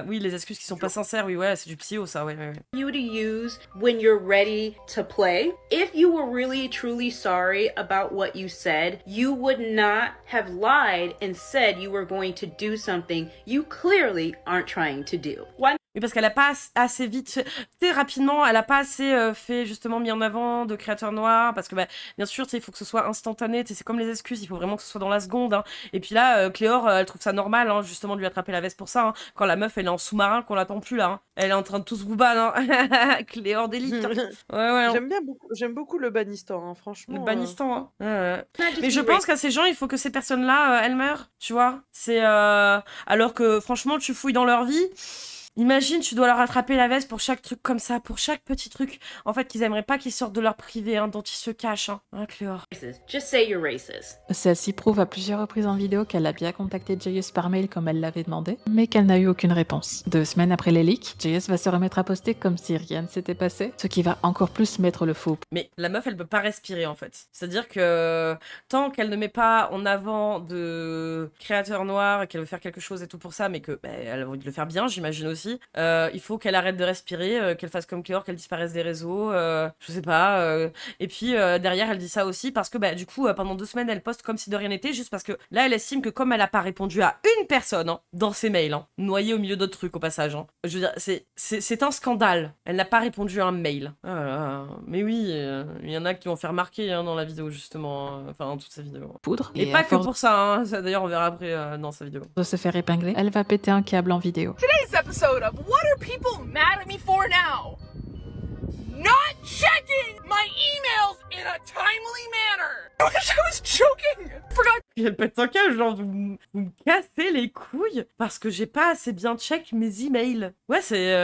Oui, les excuses qui sont pas sincères, oui, ouais, c'est du psycho, ça, ouais.
You to use when you're ready to play. If you were really truly sorry about what you said, you would not have lied and said you were going to do something you clearly aren't trying to do.
Oui, parce qu'elle a pas assez vite, rapidement, elle a pas assez fait, justement, mis en avant de créateurs noirs, parce que, bien sûr, il faut que ce soit instantané, c'est comme les excuses, il faut vraiment que ce soit dans la seconde, hein. Et puis là, Cléor, elle trouve ça normal, hein, justement, de lui attraper la veste pour ça, hein. Quand la meuf, elle est en sous-marin, qu'on l'attend plus, là, hein. Elle est en train de tous vous ban, hein. Cléor d'élite. Ouais.
J'aime beaucoup le Banistan, hein, franchement.
Le Banistan, hein. Mais je pense qu'à ces gens, il faut que ces personnes-là, elles meurent, tu vois. C'est, alors que, franchement, tu fouilles dans leur vie. Imagine, tu dois leur attraper la veste pour chaque truc comme ça, pour chaque petit truc. En fait, qu'ils aimeraient pas qu'ils sortent de leur privé, hein, dont ils se cachent, hein, Cléor.
Just say you're racist.
Celle-ci prouve à plusieurs reprises en vidéo qu'elle a bien contacté JS par mail comme elle l'avait demandé, mais qu'elle n'a eu aucune réponse. 2 semaines après les leaks, JS va se remettre à poster comme si rien ne s'était passé, ce qui va encore plus mettre le faux.
Mais la meuf, elle peut pas respirer, en fait. C'est-à-dire que tant qu'elle ne met pas en avant de créateurs noirs, qu'elle veut faire quelque chose et tout pour ça, mais que elle a envie de le faire bien, j'imagine aussi. Il faut qu'elle arrête de respirer, qu'elle fasse comme Cléor, qu'elle disparaisse des réseaux, je sais pas. Et puis derrière, elle dit ça aussi parce que du coup, pendant 2 semaines, elle poste comme si de rien n'était, juste parce que là, elle estime que comme elle a pas répondu à une personne, hein, dans ses mails, hein, noyée au milieu d'autres trucs au passage, hein, je veux dire, c'est un scandale. Elle n'a pas répondu à un mail. Mais oui, il y en a qui vont faire remarquer, hein, dans la vidéo justement, enfin dans toute sa vidéo.
Poudre.
Et pas que pour ça, hein, ça d'ailleurs on verra après dans sa vidéo.
De se faire épingler, elle va péter un câble en vidéo.
Today's episode of What Are People Mad at Me For Now? Not checking my emails in a timely manner. I wish I was joking. Forgot.
Elle pète un câble, genre vous me cassez les couilles parce que j'ai pas assez bien check mes emails. Ouais, c'est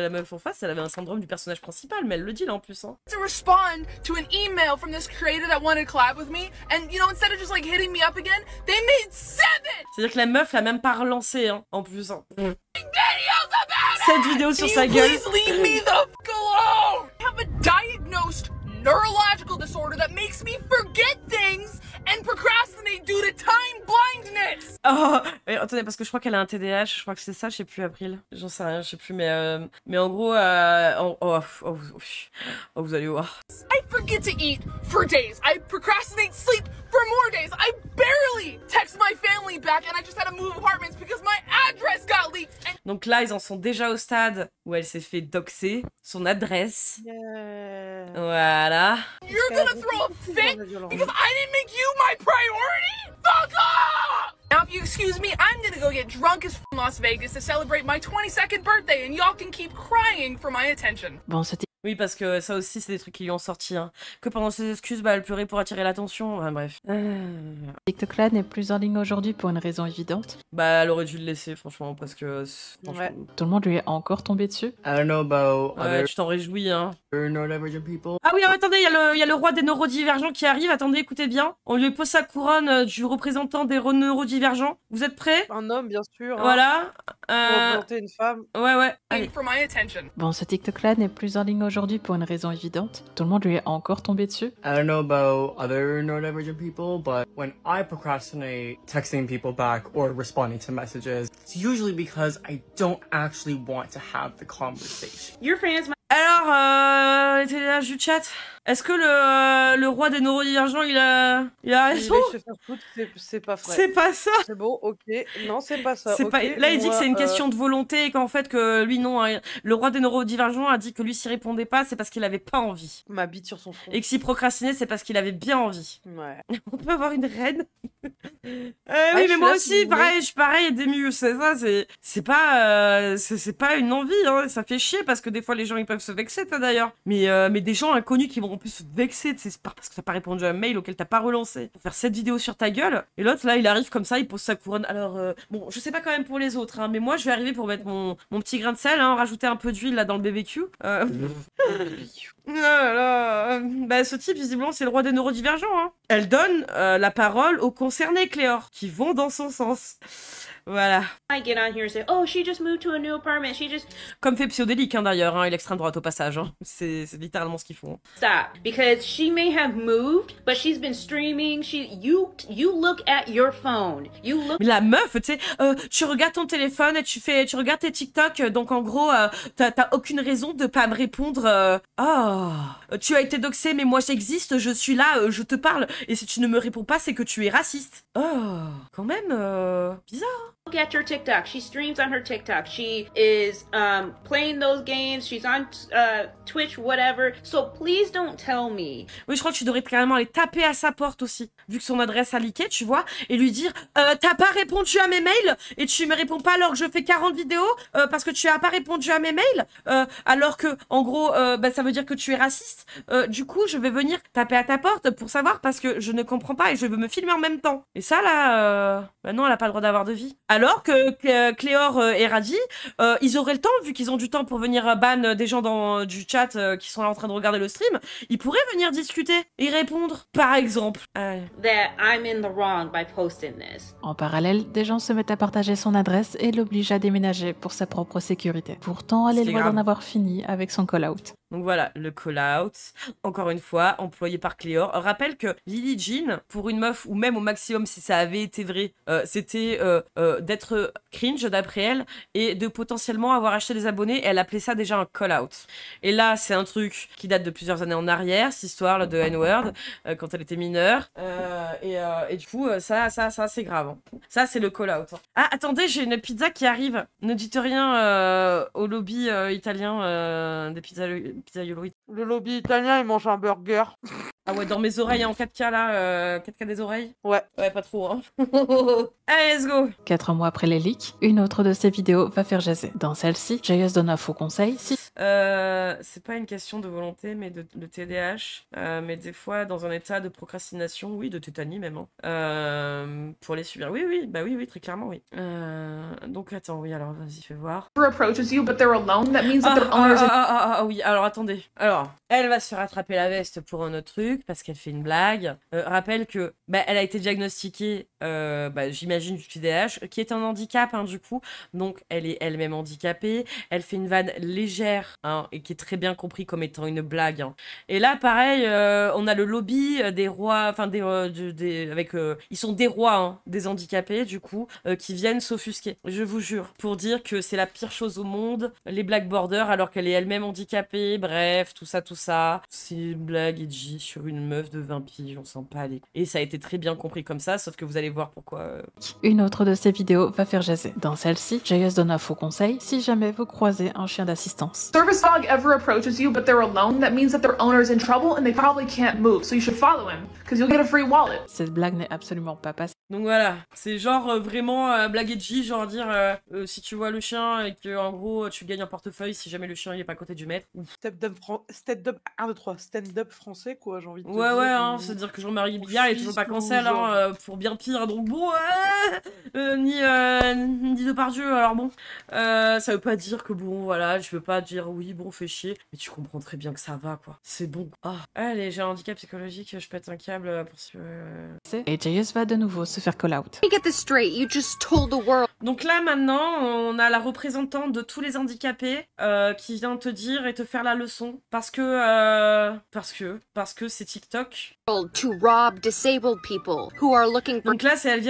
la meuf en face, elle avait un syndrome du personnage principal, mais elle le dit là en plus, hein.
To respond to an email from this creator that wanted to collab with me, and you know, instead of just like hitting me up again, they made 7.
C'est-à-dire que la meuf l'a même pas relancé, hein, en plus. Hein. Cette vidéo sur sa gueule.
Please leave me the fuck alone. I have a diagnosed neurological disorder that makes me forget things and procrastinate due to time blindness.
Oh, attendez, parce que je crois qu'elle a un TDAH, je crois que c'est ça chez plus April. J'en sais rien, je sais plus, mais en gros, vous allez voir.
I forget to eat for days. I procrastinate sleep for more days. I barely text my family back, and I just had to move apartments because my address got leaked.
Donc là, ils en sont déjà au stade où elle s'est fait doxer son adresse. Voilà.
You're gonna throw a fit because I didn't make you my priority? Fuck off! Now, if you excuse me, I'm gonna go get drunk as in Las Vegas to celebrate my 22nd birthday, and y'all can keep crying for my attention.
Bon, c'était...
Oui, parce que ça aussi, c'est des trucs qui lui ont sorti. Hein. Que pendant ses excuses, elle pleurait pour attirer l'attention. Enfin, bref.
TikTok là n'est plus en ligne aujourd'hui pour une raison évidente.
Elle aurait dû le laisser, franchement, parce que... Franchement...
Ouais. Tout le monde lui est encore tombé dessus.
I don't know about
ouais, tu t'en réjouis, hein.
People.
Ah oui, attendez, il y a le roi des neurodivergents qui arrive. Attendez, écoutez bien. On lui pose sa couronne du représentant des neurodivergents. Vous êtes prêts?
Un homme, bien sûr.
Voilà.
Pour représenter une femme.
Ouais. Allez.
Bon, ce TikTok là n'est plus en ligne aujourd'hui pour une raison évidente. Tout le monde lui est encore tombé dessus.
I don't know about other neurodivergent people, but when I procrastinate texting people back or responding to messages, it's usually because I don't actually want to have the conversation.
Your fans.
Alors, les TDAH du chat, est-ce que le roi des neurodivergents, il a raison?
C'est pas vrai.
C'est pas ça.
C'est bon, ok. Non, c'est pas ça. Okay.
Pas... Là, il dit que c'est une question de volonté et qu'en fait, que lui, non. Hein, le roi des neurodivergents a dit que lui, s'il répondait pas, c'est parce qu'il avait pas envie.
Ma bite sur son front.
Et que s'il procrastinait, c'est parce qu'il avait bien envie.
Ouais.
On peut avoir une reine. Oui, mais moi aussi, pareil, d'ému, c'est ça, c'est pas une envie, hein, ça fait chier parce que des fois les gens ils peuvent se vexer, d'ailleurs. Mais des gens inconnus qui vont en plus se vexer, c'est pas parce que t'as pas répondu à un mail auquel t'as pas relancé. Pour faire cette vidéo sur ta gueule, et l'autre là, il arrive comme ça, il pose sa couronne. Alors, bon, je sais pas quand même pour les autres, hein, mais moi je vais arriver pour mettre mon petit grain de sel, hein, rajouter un peu d'huile là dans le BBQ. Bah, ce type, visiblement, c'est le roi des neurodivergents. Hein. Elle donne la parole aux concernés, Cléor, qui vont dans son sens. Voilà.
I get on here and say, oh, she just moved to a new apartment. She just.
Comme fait Pseudélique, hein, d'ailleurs, hein, et l'extrême droite au passage. Hein. C'est littéralement ce qu'ils font.
Stop, because she may have moved, but she's been streaming. You look at your phone. You look.
Mais la meuf, tu sais, tu regardes ton téléphone et tu regardes tes TikTok. Donc en gros, t'as aucune raison de pas me répondre. Tu as été doxée, mais moi j'existe. Je suis là, je te parle. Et si tu ne me réponds pas, c'est que tu es raciste. Quand même, bizarre.
Look at your TikTok. She streams on her TikTok. She is playing those games. She's on Twitch, whatever. So please don't tell me.
Oui, je crois que tu devrais carrément aller taper à sa porte aussi, vu que son adresse a leaké, tu vois, et lui dire t'as pas répondu à mes mails et tu me réponds pas alors que je fais 40 vidéos parce que tu as pas répondu à mes mails alors que en gros ça veut dire que tu es raciste. Du coup, je vais venir taper à ta porte pour savoir parce que je ne comprends pas et je veux me filmer en même temps. Et ça là, non, elle a pas le droit d'avoir de vie. Alors que Cléor et Radhi, ils auraient le temps, vu qu'ils ont du temps pour venir ban des gens du chat qui sont là en train de regarder le stream, ils pourraient venir discuter et répondre, par exemple.
That I'm in the wrong by posting this.
En parallèle, des gens se mettent à partager son adresse et l'obligent à déménager pour sa propre sécurité. Pourtant, elle est loin d'en avoir fini avec son call-out.
Donc voilà, le call-out, encore une fois, employé par Cléor. Rappelle que Lily Jean, pour une meuf, ou même au maximum si ça avait été vrai, c'était d'être cringe d'après elle, et de potentiellement avoir acheté des abonnés, et elle appelait ça déjà un call-out. Et là, c'est un truc qui date de plusieurs années en arrière, cette histoire de N-word, quand elle était mineure, et du coup, ça c'est grave. Hein. Ça, c'est le call-out. Hein. Ah, attendez, j'ai une pizza qui arrive. Ne dites rien au lobby italien des pizzas...
Le lobby italien, il mange un burger.
Ah ouais, dans mes oreilles en 4K là, 4K des oreilles.
Ouais,
pas trop, hein. Allez, let's go.
4 mois après les leaks, une autre de ses vidéos va faire jaser. Dans celle-ci, Joyeuse donne un faux conseil.
C'est pas une question de volonté, mais de TDAH. Mais des fois, dans un état de procrastination, oui, de tétanie même, hein, pour les subir. Oui, très clairement, oui. Donc attends, oui, alors vas-y, fais voir.
Approaches you, but they're alone. That means that their owners.
Oui, alors attendez. Alors, elle va se faire attraper la veste pour un autre truc parce qu'elle fait une blague. Rappelle que elle a été diagnostiquée, j'imagine, du TDAH, qui est un handicap, hein, du coup. Donc, elle est elle-même handicapée. Elle fait une vanne légère, hein, et qui est très bien compris comme étant une blague. Hein. Et là, pareil, on a le lobby des rois, enfin ils sont des rois, hein, des handicapés, du coup, qui viennent s'offusquer. Je vous jure, pour dire que c'est la pire chose au monde, les black borders, alors qu'elle est elle-même handicapée. Bref, tout ça. C'est une blague edgy sur une meuf de 20 piges, on s'en pas les... Et ça a été très bien compris comme ça, sauf que vous allez voir pourquoi...
Une autre de ses vidéos va faire jaser. Dans celle-ci, Joyeuse donne un faux conseil si jamais vous croisez un chien d'assistance.
Service dog ever approaches you but they're alone, that means that their owner is in trouble and they probably can't move, so you should follow him, because you'll get a free wallet.
Cette blague n'est absolument pas passée.
Donc voilà, c'est genre vraiment blague edgy, genre dire si tu vois le chien et que en gros tu gagnes un portefeuille si jamais le chien il est pas à côté du maître.
Stand-up français quoi, j'ai envie de te dire.
Ouais, hein, c'est-à-dire que Jean-Marie Bigard il est toujours pas cancel, hein, pour bien pire, donc bon, ni Depardieu, alors bon, ça veut pas dire que bon, voilà, je veux pas dire oui, bon, fais chier, mais tu comprends très bien que ça va, quoi, c'est bon. Allez, j'ai un handicap psychologique, je pète un câble pour si...
Et Joyeuse va de nouveau se faire call-out.
Let me get this straight, you just told the world.
Donc là, maintenant, on a la représentante de tous les handicapés qui vient te dire et te faire la leçon, parce que c'est TikTok.
To rob disabled people who are looking for...
Donc là, elle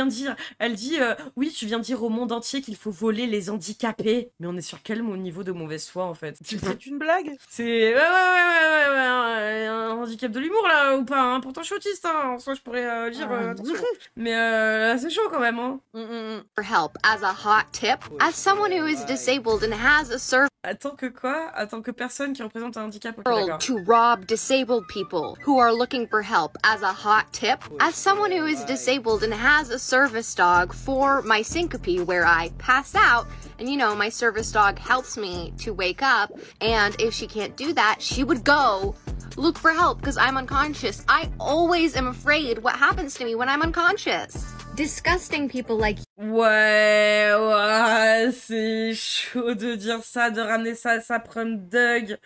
dit oui, tu viens dire au monde entier qu'il faut voler les handicapés. Mais on est sur quel niveau de mauvaise foi en fait?
C'est une blague?
C'est ouais, un handicap de l'humour là ou pas, hein. Pourtant je suis autiste, hein. En soi je pourrais dire attention. Mais c'est chaud quand même, hein.
For help as a hot tip, as someone who is disabled and has a service.
Attends que quoi? Attends que personne qui représente un handicap.
To rob disabled people who are looking for help. help. As a hot tip, as someone who is disabled and has a service dog for my syncope where I pass out, and you know, my service dog helps me to wake up, and if she can't do that, she would go look for help because I'm unconscious. I always am afraid what happens to me when I'm unconscious. Disgusting people like
Ouais, c'est chaud de dire ça, de ramener ça à sa prom Doug.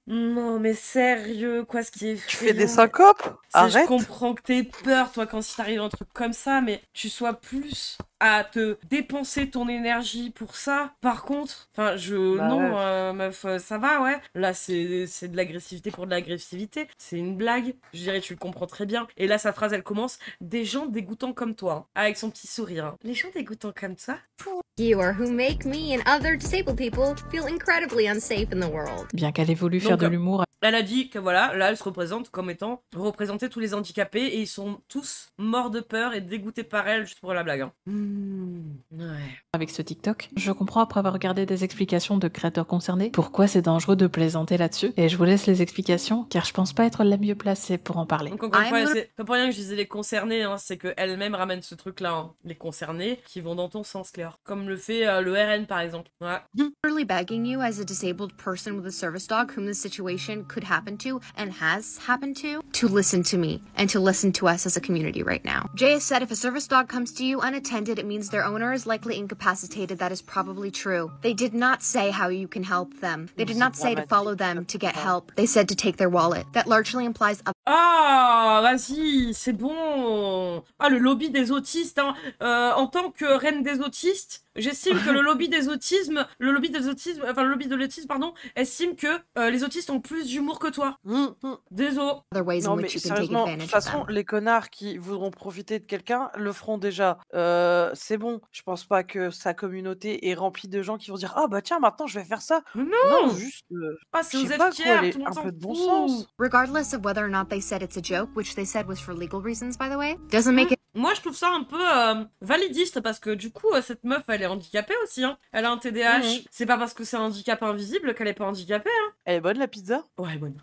Non, mais sérieux, quoi, ce qui est...
Tu fais des syncopes? Arrête.
Je comprends que t'aies peur, toi, quand si t'arrives un truc comme ça, mais tu sois plus à te dépenser ton énergie pour ça. Par contre, enfin, non, meuf, ça va, ouais. Là, c'est de l'agressivité pour de l'agressivité. C'est une blague. Je dirais, tu le comprends très bien. Et là, sa phrase, elle commence. Des gens dégoûtants comme toi, hein, avec son petit sourire. Hein. Les gens dégoûtants comme ça.
you are who make me and other disabled people feel incredibly unsafe in the world.
Bien qu'elle ait voulu faire de l'humour.
Elle a dit que voilà, là, elle se représente comme étant représenter tous les handicapés et ils sont tous morts de peur et dégoûtés par elle juste pour la blague. Hein. Ouais.
Avec ce TikTok, je comprends après avoir regardé des explications de créateurs concernés pourquoi c'est dangereux de plaisanter là-dessus. Et je vous laisse les explications car je pense pas être la mieux placée pour en parler.
Donc encore une fois, c'est pas pour rien que je disais les concernés, hein, c'est qu'elle-même ramène ce truc-là, hein, les concernés qui vont dans ton sens, Claire. Comme le fait le RN par exemple. Ouais.
Literally begging you as a disabled person with a service dog whom this situation could happen to and has happened to listen to me and to listen to us as a community right now. Jay has said if a service dog comes to you unattended, it means their owner is likely incapacitated. That is probably true. They did not say how you can help them. They did not say to follow them to get help. They said to take their wallet. That largely implies a...
Ah, vas-y, c'est bon. Ah, le lobby des autistes, hein. En tant que reine des autistes, j'estime que le lobby de l'autisme, pardon, estime que les autistes ont plus d'humour que toi. Désolé.
Non mais sérieusement, de toute façon, les connards qui voudront profiter de quelqu'un le feront déjà. C'est bon, je pense pas que sa communauté est remplie de gens qui vont dire « Ah bah tiens, maintenant je vais faire ça ». Non, juste...
si vous êtes fiers, tout le monde
un
s'en
peu de bon
fout.
sens.
Regardless of whether or not they said it's a joke, which they said was for legal reasons, by the way, doesn't make it...
Moi, je trouve ça un peu validiste parce que du coup, cette meuf, elle est handicapée aussi. Hein. Elle a un TDAH. C'est pas parce que c'est un handicap invisible qu'elle est pas handicapée. Hein.
Elle est bonne la pizza?
Ouais, elle est bonne.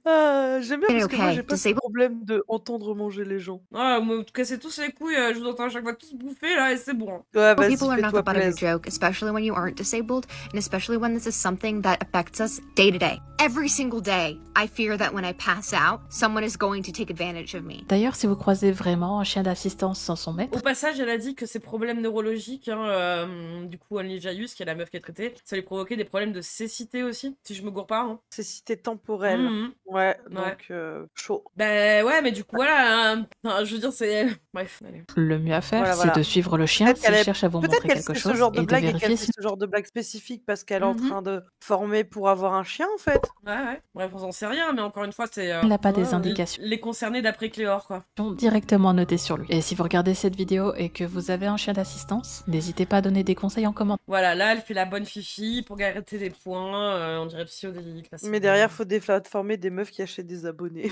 J'aime bien parce que moi j'ai pas ce problème de entendre manger les gens.
Ouais, me casser tous les couilles, je vous entends à chaque fois tous bouffer là et c'est bon.
Ouais, vas-y,
people are not the
fais-toi
butt of your
plaisir.
joke, especially when you aren't disabled, and especially when this is something that affects us day to day. Every single day, I fear that when I pass out, someone is going to take advantage of me.
D'ailleurs, si vous croisez vraiment un chien d'assistance sans son maître...
Au passage, elle a dit que ses problèmes neurologiques, hein, du coup, Annie Jaius, qui est la meuf qui est traitée, ça lui provoquait des problèmes de cécité aussi, si je me gourre pas. Hein.
Cécité temporelle. Ouais, donc chaud.
Ben ouais, mais du coup, voilà, hein, je veux dire, c'est... Bref, allez.
Le mieux à faire, c'est de suivre le chien s'il cherche à vous montrer quelque chose
ce genre de
et
blague
de
et qu'elle
vérifier
fait
si...
ce genre de blague spécifique parce qu'elle est en train de former pour avoir un chien, en fait.
Ouais. Bref, on en sait rien, mais encore une fois, c'est...
Il n'a pas des indications.
Les concernés d'après Cléor, quoi.
Directement notés sur lui. Et si vous regardez cette vidéo et que vous avez un chien d'assistance, n'hésitez pas à donner des conseils en commentaire.
Voilà, là, elle fait la bonne fifi pour arrêter des points, on dirait psychodélique.
Mais derrière, faut former des meufs qui achètent des abonnés.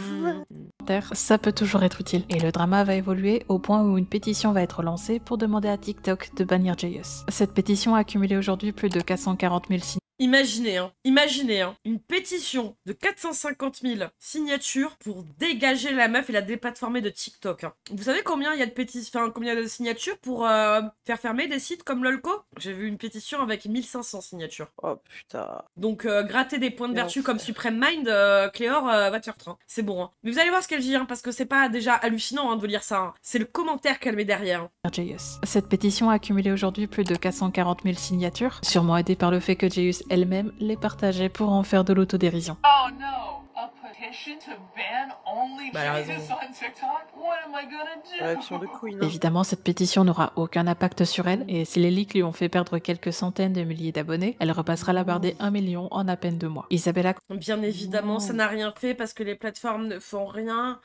Ça peut toujours être utile. Et le drama va évoluer au point où une pétition va être lancée pour demander à TikTok de bannir JS. Cette pétition a accumulé aujourd'hui plus de 440 000 signatures.
Imaginez, une pétition de 450 000 signatures pour dégager la meuf et la déplatformer de TikTok. Hein. Vous savez combien il y a de combien de signatures pour faire fermer des sites comme Lolco? J'ai vu une pétition avec 1500 signatures.
Oh putain.
Donc gratter des points de vertu comme Supreme Mind, Cléor va te faire train. C'est bon. Hein. Mais vous allez voir ce qu'elle dit, hein, parce que c'est pas déjà hallucinant de lire ça. Hein. C'est le commentaire qu'elle met derrière. Hein.
JS. Cette pétition a accumulé aujourd'hui plus de 440 000 signatures, sûrement aidée par le fait que JS elle-même les partageait pour en faire de l'autodérision.
Oh no, a petition to ban only Jesus on TikTok? What am I gonna do?
Réaction de Queen.
Évidemment, cette pétition n'aura aucun impact sur elle, et si les leaks lui ont fait perdre quelques centaines de milliers d'abonnés, elle repassera la barre des 1 million en à peine 2 mois. Isabella...
Bien évidemment, ça n'a rien fait parce que les plateformes ne font rien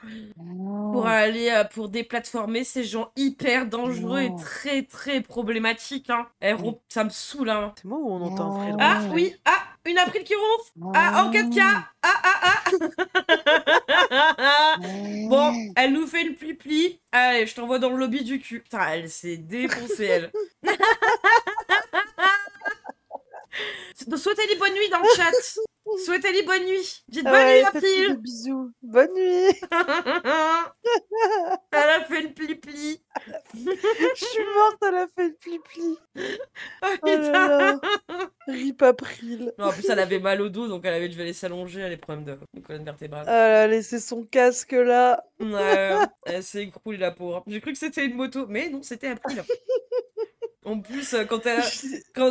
pour aller pour déplatformer ces gens hyper dangereux et très très problématiques. Hein. Ça me saoule. Hein.
C'est moi ou on entend Fred?
Ah oui, une April qui ronfle. En 4K. Bon, elle nous fait une pli-pli. Allez, je t'envoie dans le lobby du cul. Putain, elle s'est défoncée, elle. Souhaitez les bonnes nuits dans le chat. Souhaitez-lui bonne nuit. Dites bonne nuit, April.
Bisous. Bonne nuit.
Elle a fait une pli-pli.
Je suis morte, elle a fait une pli-pli.
Oh,
putain. Rip April.
Non, en plus, elle avait mal au dos, donc elle avait dû aller s'allonger. Elle a des problèmes de colonne vertébrale.
Elle a laissé son casque là.
Ouais, elle s'est écroulée la pauvre. J'ai cru que c'était une moto, mais non, c'était April. En plus, quand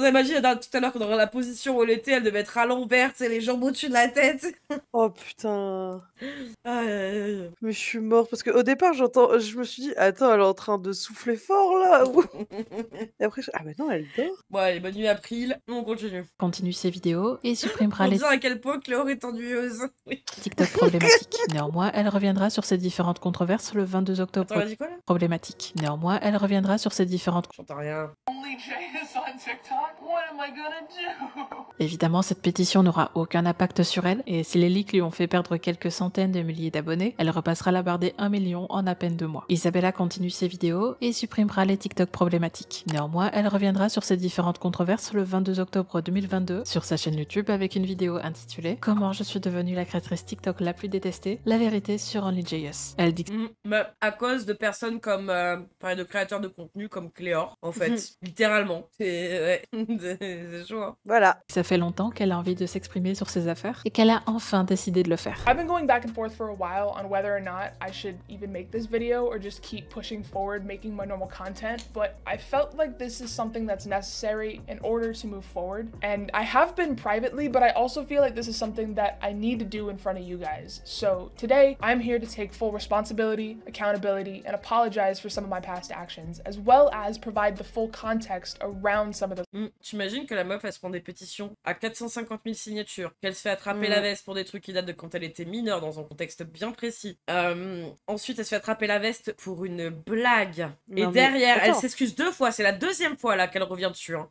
elle m'a dit tout à l'heure que dans la position où elle était, elle devait être à l'envers, les jambes au-dessus de la tête.
Oh putain.
Mais
je suis morte parce qu'au départ, je me suis dit, attends, elle est en train de souffler fort là. Et après, ah mais non, elle dort.
Bon, allez, bonne nuit April. On continue.
Continue ses vidéos et supprimera les...
En disant à quel point Cléor est ennuyeuse.
TikTok problématique. Néanmoins, elle reviendra sur ces différentes controverses le 22 octobre.
Attends, elle a dit quoi là?
Problématique. Néanmoins, elle reviendra sur ces différentes...
J'entends rien.
Évidemment, cette pétition n'aura aucun impact sur elle, et si les leaks lui ont fait perdre quelques centaines de milliers d'abonnés, elle repassera la barre des 1 million en à peine 2 mois. Isabella continue ses vidéos et supprimera les TikTok problématiques. Néanmoins, elle reviendra sur ces différentes controverses le 22 octobre 2022 sur sa chaîne YouTube avec une vidéo intitulée « Comment je suis devenue la créatrice TikTok la plus détestée, la vérité sur OnlyJS ». Elle dit
à cause de personnes comme, de créateurs de contenu comme Cléor, en fait. Littéralement. C'est chaud, hein.
Voilà.
Ça fait longtemps qu'elle a envie de s'exprimer sur ses affaires et qu'elle a enfin décidé de le faire.
I've been going back and forth for a while on whether or not I should even make this video or just keep pushing forward making my normal content, but I felt like this is something that's necessary in order to move forward. And I have been privately, but I also feel like this is something that I need to do in front of you guys. So today, I'm here to take full responsibility, accountability, and apologize for some of my past actions, as well as provide the full context around some of those.
J'imagine que la meuf, elle se prend des pétitions à 450 000 signatures, qu'elle se fait attraper la veste pour des trucs qui datent de quand elle était mineure dans un contexte bien précis. Ensuite, elle se fait attraper la veste pour une blague. Et derrière, elle s'excuse 2 fois. C'est la 2e fois là qu'elle revient dessus. Hein.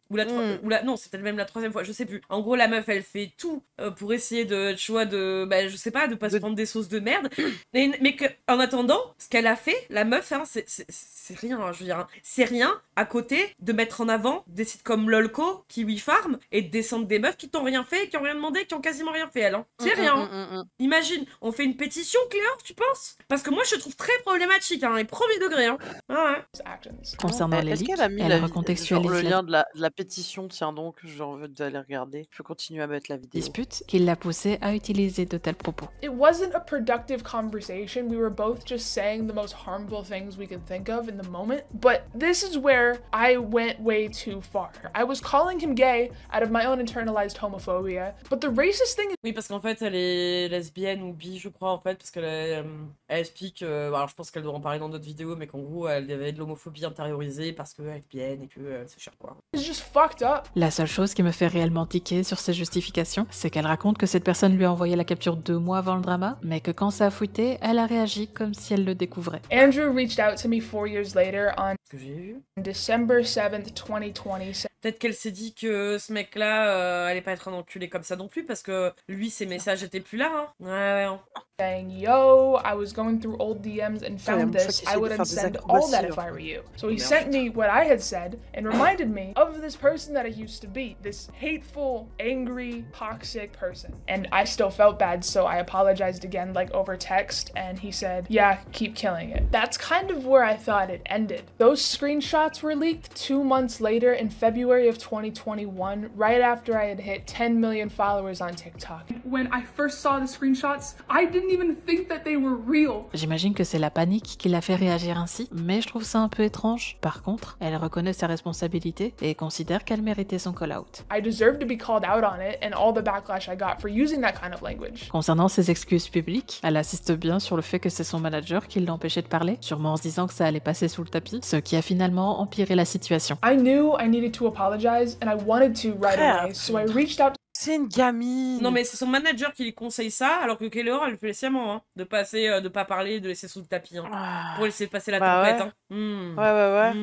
Non, c'était même la 3e fois. Je sais plus. En gros, la meuf, elle fait tout pour essayer de, tu vois, je sais pas, de pas se prendre des sauces de merde. Mais que, en attendant, ce qu'elle a fait, la meuf, hein, c'est rien, hein, je veux dire. Hein. C'est rien à côté de mettre en avant des sites comme Lolco, Kiwi Farm et de descendre des meufs qui t'ont rien fait, qui ont rien demandé, qui ont quasiment rien fait, elle. Hein. C'est rien. Imagine, on fait une pétition, Cléor, tu penses? Parce que moi, je trouve très problématique, hein, et premier degré. Hein. Ah ouais.
Concernant les leaks, elle recontextualise
le lien de la pétition, tiens donc, j'ai envie d'aller regarder. Je peux continuer à mettre la vidéo.
Dispute qui l'a poussée à utiliser de tels propos.
It wasn't a productive conversation. We were both just saying the most harmful things we could think of in the moment. But this is where I went way too far. I was calling him gay out of my own internalized homophobia. But the racist thing is...
Oui, parce qu'en fait, elle est lesbienne ou bi, je crois, en fait, parce qu'elle elle explique... alors, je pense qu'elle doit en parler dans d'autres vidéos, mais qu'en gros, elle avait de l'homophobie intériorisée parce qu'elle est lesbienne et que c'est cher, quoi.
It's just fucked up.
La seule chose qui me fait réellement tiquer sur ses justifications, c'est qu'elle raconte que cette personne lui a envoyé la capture 2 mois avant le drama, mais que quand ça a fuité, elle a réagi comme si elle le découvrait.
Andrew reached out to me 4 years later on December 7th, 2020.
Peut-être qu'elle s'est dit que ce mec-là allait pas être un enculé comme ça non plus, parce que lui, ses messages étaient plus là, hein. Ouais.
Saying, yo, I was going through old DMs and found this. I wouldn't send all that if I were you. So he sent me what I had said and reminded me of this person that I used to be. This hateful, angry, toxic person. And I still felt bad, so I apologized again, like over text, and he said, yeah, keep killing it. That's kind of where I thought it ended. Those screenshots were leaked 2 months later in February of 2021, right after I had hit 10 million followers on TikTok. When I first saw the screenshots, I didn't even think that they were real.
J'imagine que c'est la panique qui l'a fait réagir ainsi, mais je trouve ça un peu étrange. Par contre, elle reconnaît sa responsabilité et considère qu'elle méritait son call-out.
I deserve to be called out on it and all the backlash I got for using that kind of language.
Concernant ses excuses publiques, elle insiste bien sur le fait que c'est son manager qui l'a empêché de parler, sûrement en se disant que ça allait passer sous le tapis, ce qui a finalement empiré la situation.
I knew I needed to apologize and I wanted to right away, so I reached out.
C'est une gamine.
Non mais c'est son manager qui lui conseille ça, alors que Cléor elle le fait sciemment, hein, de passer, de pas parler, de laisser sous le tapis, hein, pour laisser passer la tempête.
Ouais.
Hein.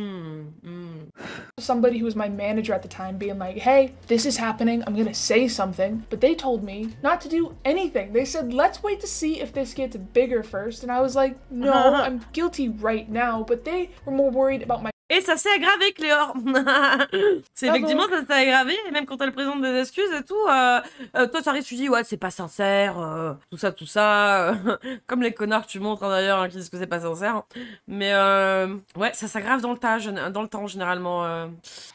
Somebody who was my manager at the time being like, hey, this is happening, I'm gonna say something, but they told me not to do anything. They said, let's wait to see if this gets bigger first, and I was like, no, I'm guilty right now, but they were more worried about my
Et ça s'est aggravé, Cléor. C'est effectivement, ça s'est aggravé. Et même quand elle présente des excuses et tout, toi, t'arrives, tu dis, ouais, c'est pas sincère, tout ça. Comme les connards que tu montres, hein, d'ailleurs, qui disent que c'est pas sincère. Mais ouais, ça s'aggrave dans le temps, généralement.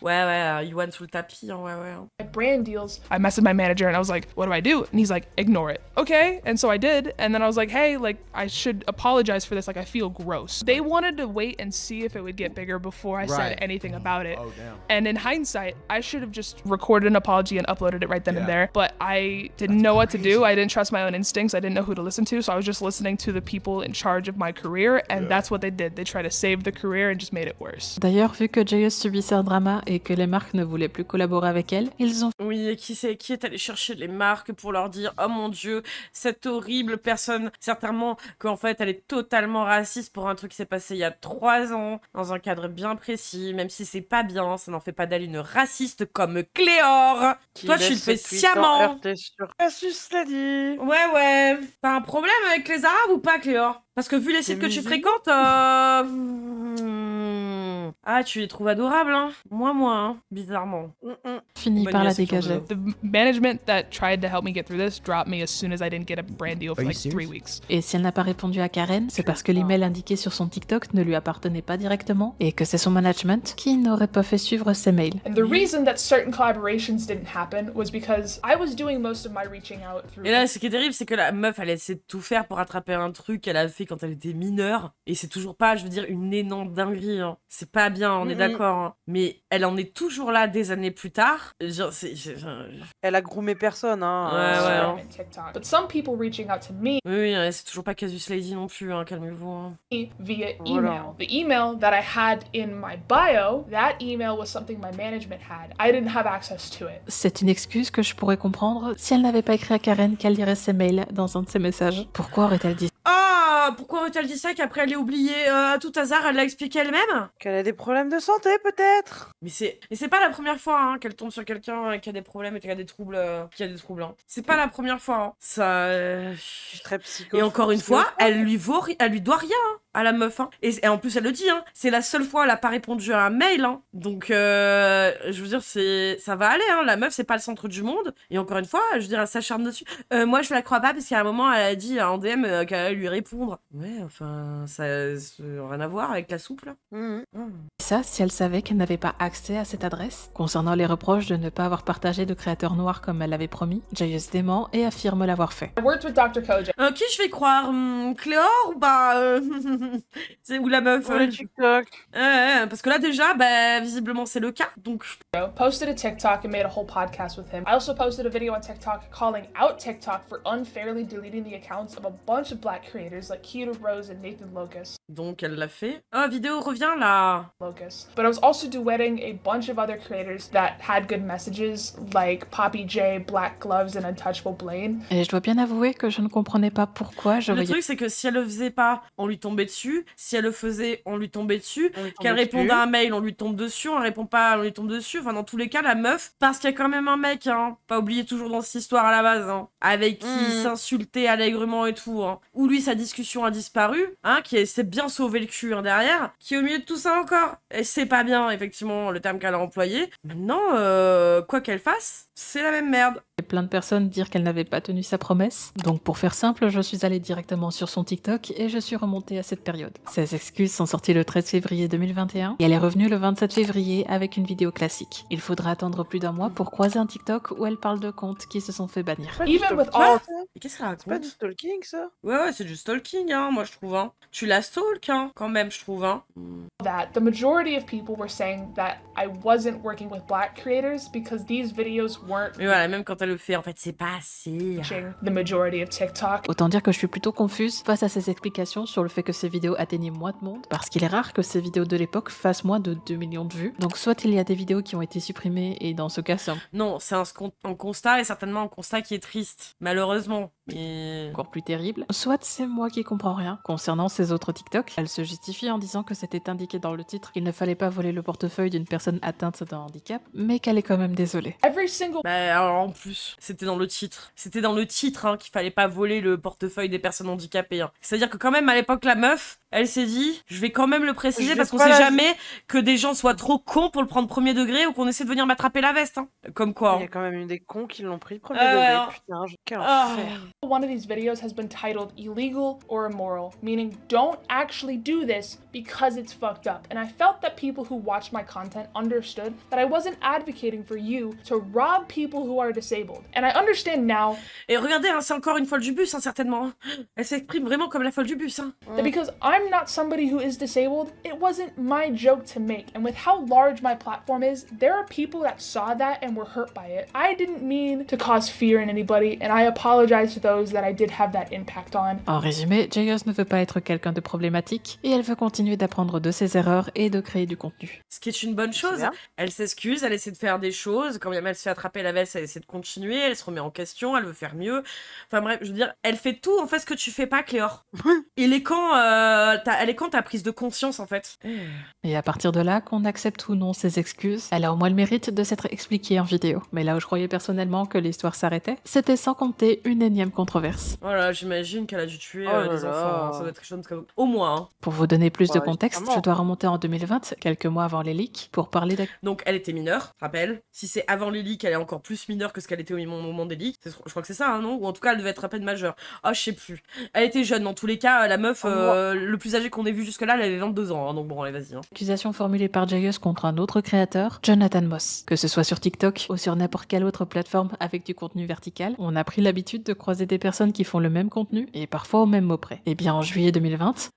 Ouais, Yuan sous le tapis, hein, ouais.
Brand deals. I messaged my manager and I was like, what do I do? And he's like, ignore it. Okay. And so I did. And then I was like, hey, like, I should apologize for this. Like, I feel gross. They wanted to wait and see if it would get bigger before I said anything about it.
Oh, damn.
And in hindsight, I should have just recorded an apology and uploaded it right then and there. But I didn't know what to do. I didn't trust my own instincts. I didn't know who to listen to. So I was just listening to the people in charge of my career. And that's what they did. They tried to save the career and just made it worse.
D'ailleurs, vu que JS subissait un drama et que les marques ne voulaient plus collaborer avec elle, ils ont...
Oui, et qui est allé chercher les marques pour leur dire « Oh mon Dieu, cette horrible personne, certainement qu'en fait elle est totalement raciste pour un truc qui s'est passé il y a 3 ans, dans un cadre bien précis, même si c'est pas bien, ça n'en fait pas d'elle une raciste comme Cléor. Toi, tu le fais sciemment. »
Casus l'a dit.
Ouais. T'as un problème avec les Arabes ou pas, Cléor? Parce que vu les sites que tu fréquentes, ah, tu les trouves adorables, hein. Moi, hein, bizarrement.
Fini par la dégager.
The management that tried to help me get through this dropped me as soon as I didn't get a brand deal for like 3 weeks.
Et si elle n'a pas répondu à Karen, c'est parce que l'email indiqué sur son TikTok ne lui appartenait pas directement et que c'est son management qui n'aurait pas fait suivre ses mails.
And the reason that certain collaborations didn't happen was because I was doing most of my reaching out through...
Et là, ce qui est terrible, c'est que la meuf, elle essaie de tout faire pour attraper un truc qu'elle a fait quand elle était mineure. Et c'est toujours pas, je veux dire, une énorme dinguerie, hein. C'est pas bien, on est d'accord, hein. Mais elle en est toujours là des années plus tard. Genre,
elle a groomé personne, hein.
Ouais.
But some people reaching out to me.
Oui, c'est toujours pas Casus Lady non plus, hein, calmez-vous. Hein.
Via email. The email that I had in my bio, that email was something my management had. I didn't have access to it.
C'est une excuse que je pourrais comprendre si elle n'avait pas écrit à Karen qu'elle lirait ses mails dans un de ses messages. Pourquoi aurait-elle dit
pourquoi aurait-elle dit ça qu'après elle est oubliée à tout hasard, elle l'a expliqué elle-même?
Qu'elle a des problèmes de santé, peut-être.
Mais c'est pas la première fois hein, qu'elle tombe sur quelqu'un qui a des problèmes et qui a des troubles, hein. C'est pas la première fois. Hein. Ça.
Je suis très psycho.
Et encore une fois, elle lui doit rien. Hein, à la meuf, hein. Et en plus elle le dit, hein, c'est la seule fois elle a pas répondu à un mail, hein. Donc je veux dire ça va aller, hein. La meuf c'est pas le centre du monde. Et encore une fois, je veux dire elle s'acharne dessus. Moi je la crois pas parce qu'à un moment elle a dit en DM qu'elle allait lui répondre. Ouais, enfin ça n'a rien à voir avec la soupe là.
Ça, si elle savait qu'elle n'avait pas accès à cette adresse. Concernant les reproches de ne pas avoir partagé de créateur noir comme elle l'avait promis, JS dément et affirme l'avoir fait.
I worked with Dr. Kojak.
Qui je vais croire, Cléor ou bah c'est où la meuf
le TikTok.
Parce que là déjà visiblement c'est le cas. Donc
posted a TikTok and made a whole podcast with him. I also posted a video on TikTok calling out TikTok for unfairly deleting the accounts of a bunch of black creators like Keita Rose and Nathan Locust.
Donc elle l'a fait. Vidéo revient là.
Locust. But I was also duetting a bunch of other creators that had good messages like Poppy J, Black Gloves and Untouchable Blaine.
Et je dois bien avouer que je ne comprenais pas pourquoi je
Le truc c'est que si elle le faisait pas, on lui tombait dessus. Si elle le faisait, on lui tombait dessus. Qu'elle réponde à un mail, on lui tombe dessus. On répond pas, on lui tombe dessus. Enfin, dans tous les cas, la meuf, parce qu'il y a quand même un mec, hein, pas oublier toujours dans cette histoire à la base, hein, avec qui il s'insultait allègrement et tout, hein, où lui, sa discussion a disparu, hein, qui s'est bien sauvé le cul, hein, derrière, qui est au milieu de tout ça encore. Et c'est pas bien, effectivement, le terme qu'elle a employé. Maintenant, quoi qu'elle fasse, c'est la même merde.
Et plein de personnes dire qu'elle n'avait pas tenu sa promesse. Donc pour faire simple, je suis allée directement sur son TikTok et je suis remontée à cette période. Ses excuses sont sorties le 13 février 2021 et elle est revenue le 27 février avec une vidéo classique. Il faudra attendre plus d'1 mois pour croiser un TikTok où elle parle de comptes qui se sont fait bannir.
Even with all...
Qu'est-ce qu'elle raconte?
C'est pas du stalking ça?
Ouais, c'est du stalking, hein, moi je trouve, hein. Tu la stalk, hein, quand même, je trouve, hein.
That the majority of people were saying that I wasn't working with black creators because these videos weren't...
Mais voilà, même quand elle le fait, en fait, c'est pas assez.
The majority of TikTok.
Autant dire que je suis plutôt confuse face à ces explications sur le fait que ces vidéos atteignaient moins de monde, parce qu'il est rare que ces vidéos de l'époque fassent moins de 2 millions de vues. Donc soit il y a des vidéos qui ont été supprimées, et dans ce cas, c'est
Non, c'est un constat, et certainement un constat qui est triste, malheureusement. Mais...
Encore plus terrible, soit c'est moi qui comprends rien. Concernant ces autres TikTok, elle se justifie en disant que c'était indiqué dans le titre qu'il ne fallait pas voler le portefeuille d'une personne atteinte d'un handicap, mais qu'elle est quand même désolée.
Bah alors en plus, c'était dans le titre. C'était dans le titre hein, qu'il fallait pas voler le portefeuille des personnes handicapées. Hein. C'est-à-dire que quand même à l'époque la meuf, elle s'est dit, je vais quand même le préciser parce qu'on sait jamais que des gens soient trop cons pour le prendre premier degré ou qu'on essaie de venir m'attraper la veste. Hein. Comme quoi.
Il y a quand même eu des cons qui l'ont pris premier degré. Putain, quel enfer.
One of these videos has been titled illegal or immoral, meaning don't actually do this because it's fucked up. And I felt that people who watched my content understood that I wasn't advocating for you to rob people who are disabled. And I understand now.
Et regardez, hein, c'est encore une folle du bus, hein, certainement. Elle s'exprime vraiment comme la folle du bus. Hein.
That because I'm not somebody who is disabled, it wasn't my joke to make. And with how large my platform is, there are people that saw that and were hurt by it. I didn't mean to cause fear in anybody, and I apologize to those that I did have that impact on.
En résumé, Jayus ne veut pas être quelqu'un de problématique et elle veut continuer d'apprendre de ses erreurs et de créer du contenu.
Ce qui est une bonne chose. Elle s'excuse, elle essaie de faire des choses. Quand même elle se fait attraper la veste, elle essaie de continuer, elle se remet en question, elle veut faire mieux. Enfin bref, je veux dire, elle fait tout en fait ce que tu fais pas, Cléor. Il est quand elle est quand ta prise de conscience en fait.
Et à partir de là, qu'on accepte ou non ses excuses, elle a au moins le mérite de s'être expliquée en vidéo. Mais là où je croyais personnellement que l'histoire s'arrêtait, c'était sans compter une énième controverse.
Voilà, j'imagine qu'elle a dû tuer des enfants. Ça doit être quelque chose comme... Au moins. Hein.
Pour vous donner plus de contexte, je dois remonter en 2020, quelques mois avant les leaks, pour parler
Donc elle était mineure, rappelle. Si c'est avant les leaks, elle est encore plus mineure que ce qu'elle était au moment des leaks. Je crois que c'est ça, hein, non? Ou en tout cas, elle devait être à peine majeure. Ah, je sais plus. Elle était jeune, dans tous les cas. La meuf, le plus âgé qu'on ait vu jusque-là, elle avait 22 ans. Hein, donc bon, allez, vas-y. Hein.
Accusation formulée par Jayus contre un autre créateur, Jonathan Moss. Que ce soit sur TikTok ou sur n'importe quelle autre plateforme avec du contenu vertical, on a pris l'habitude de croiser des personnes qui font le même contenu et parfois au même mot près. Et bien en juillet 2020,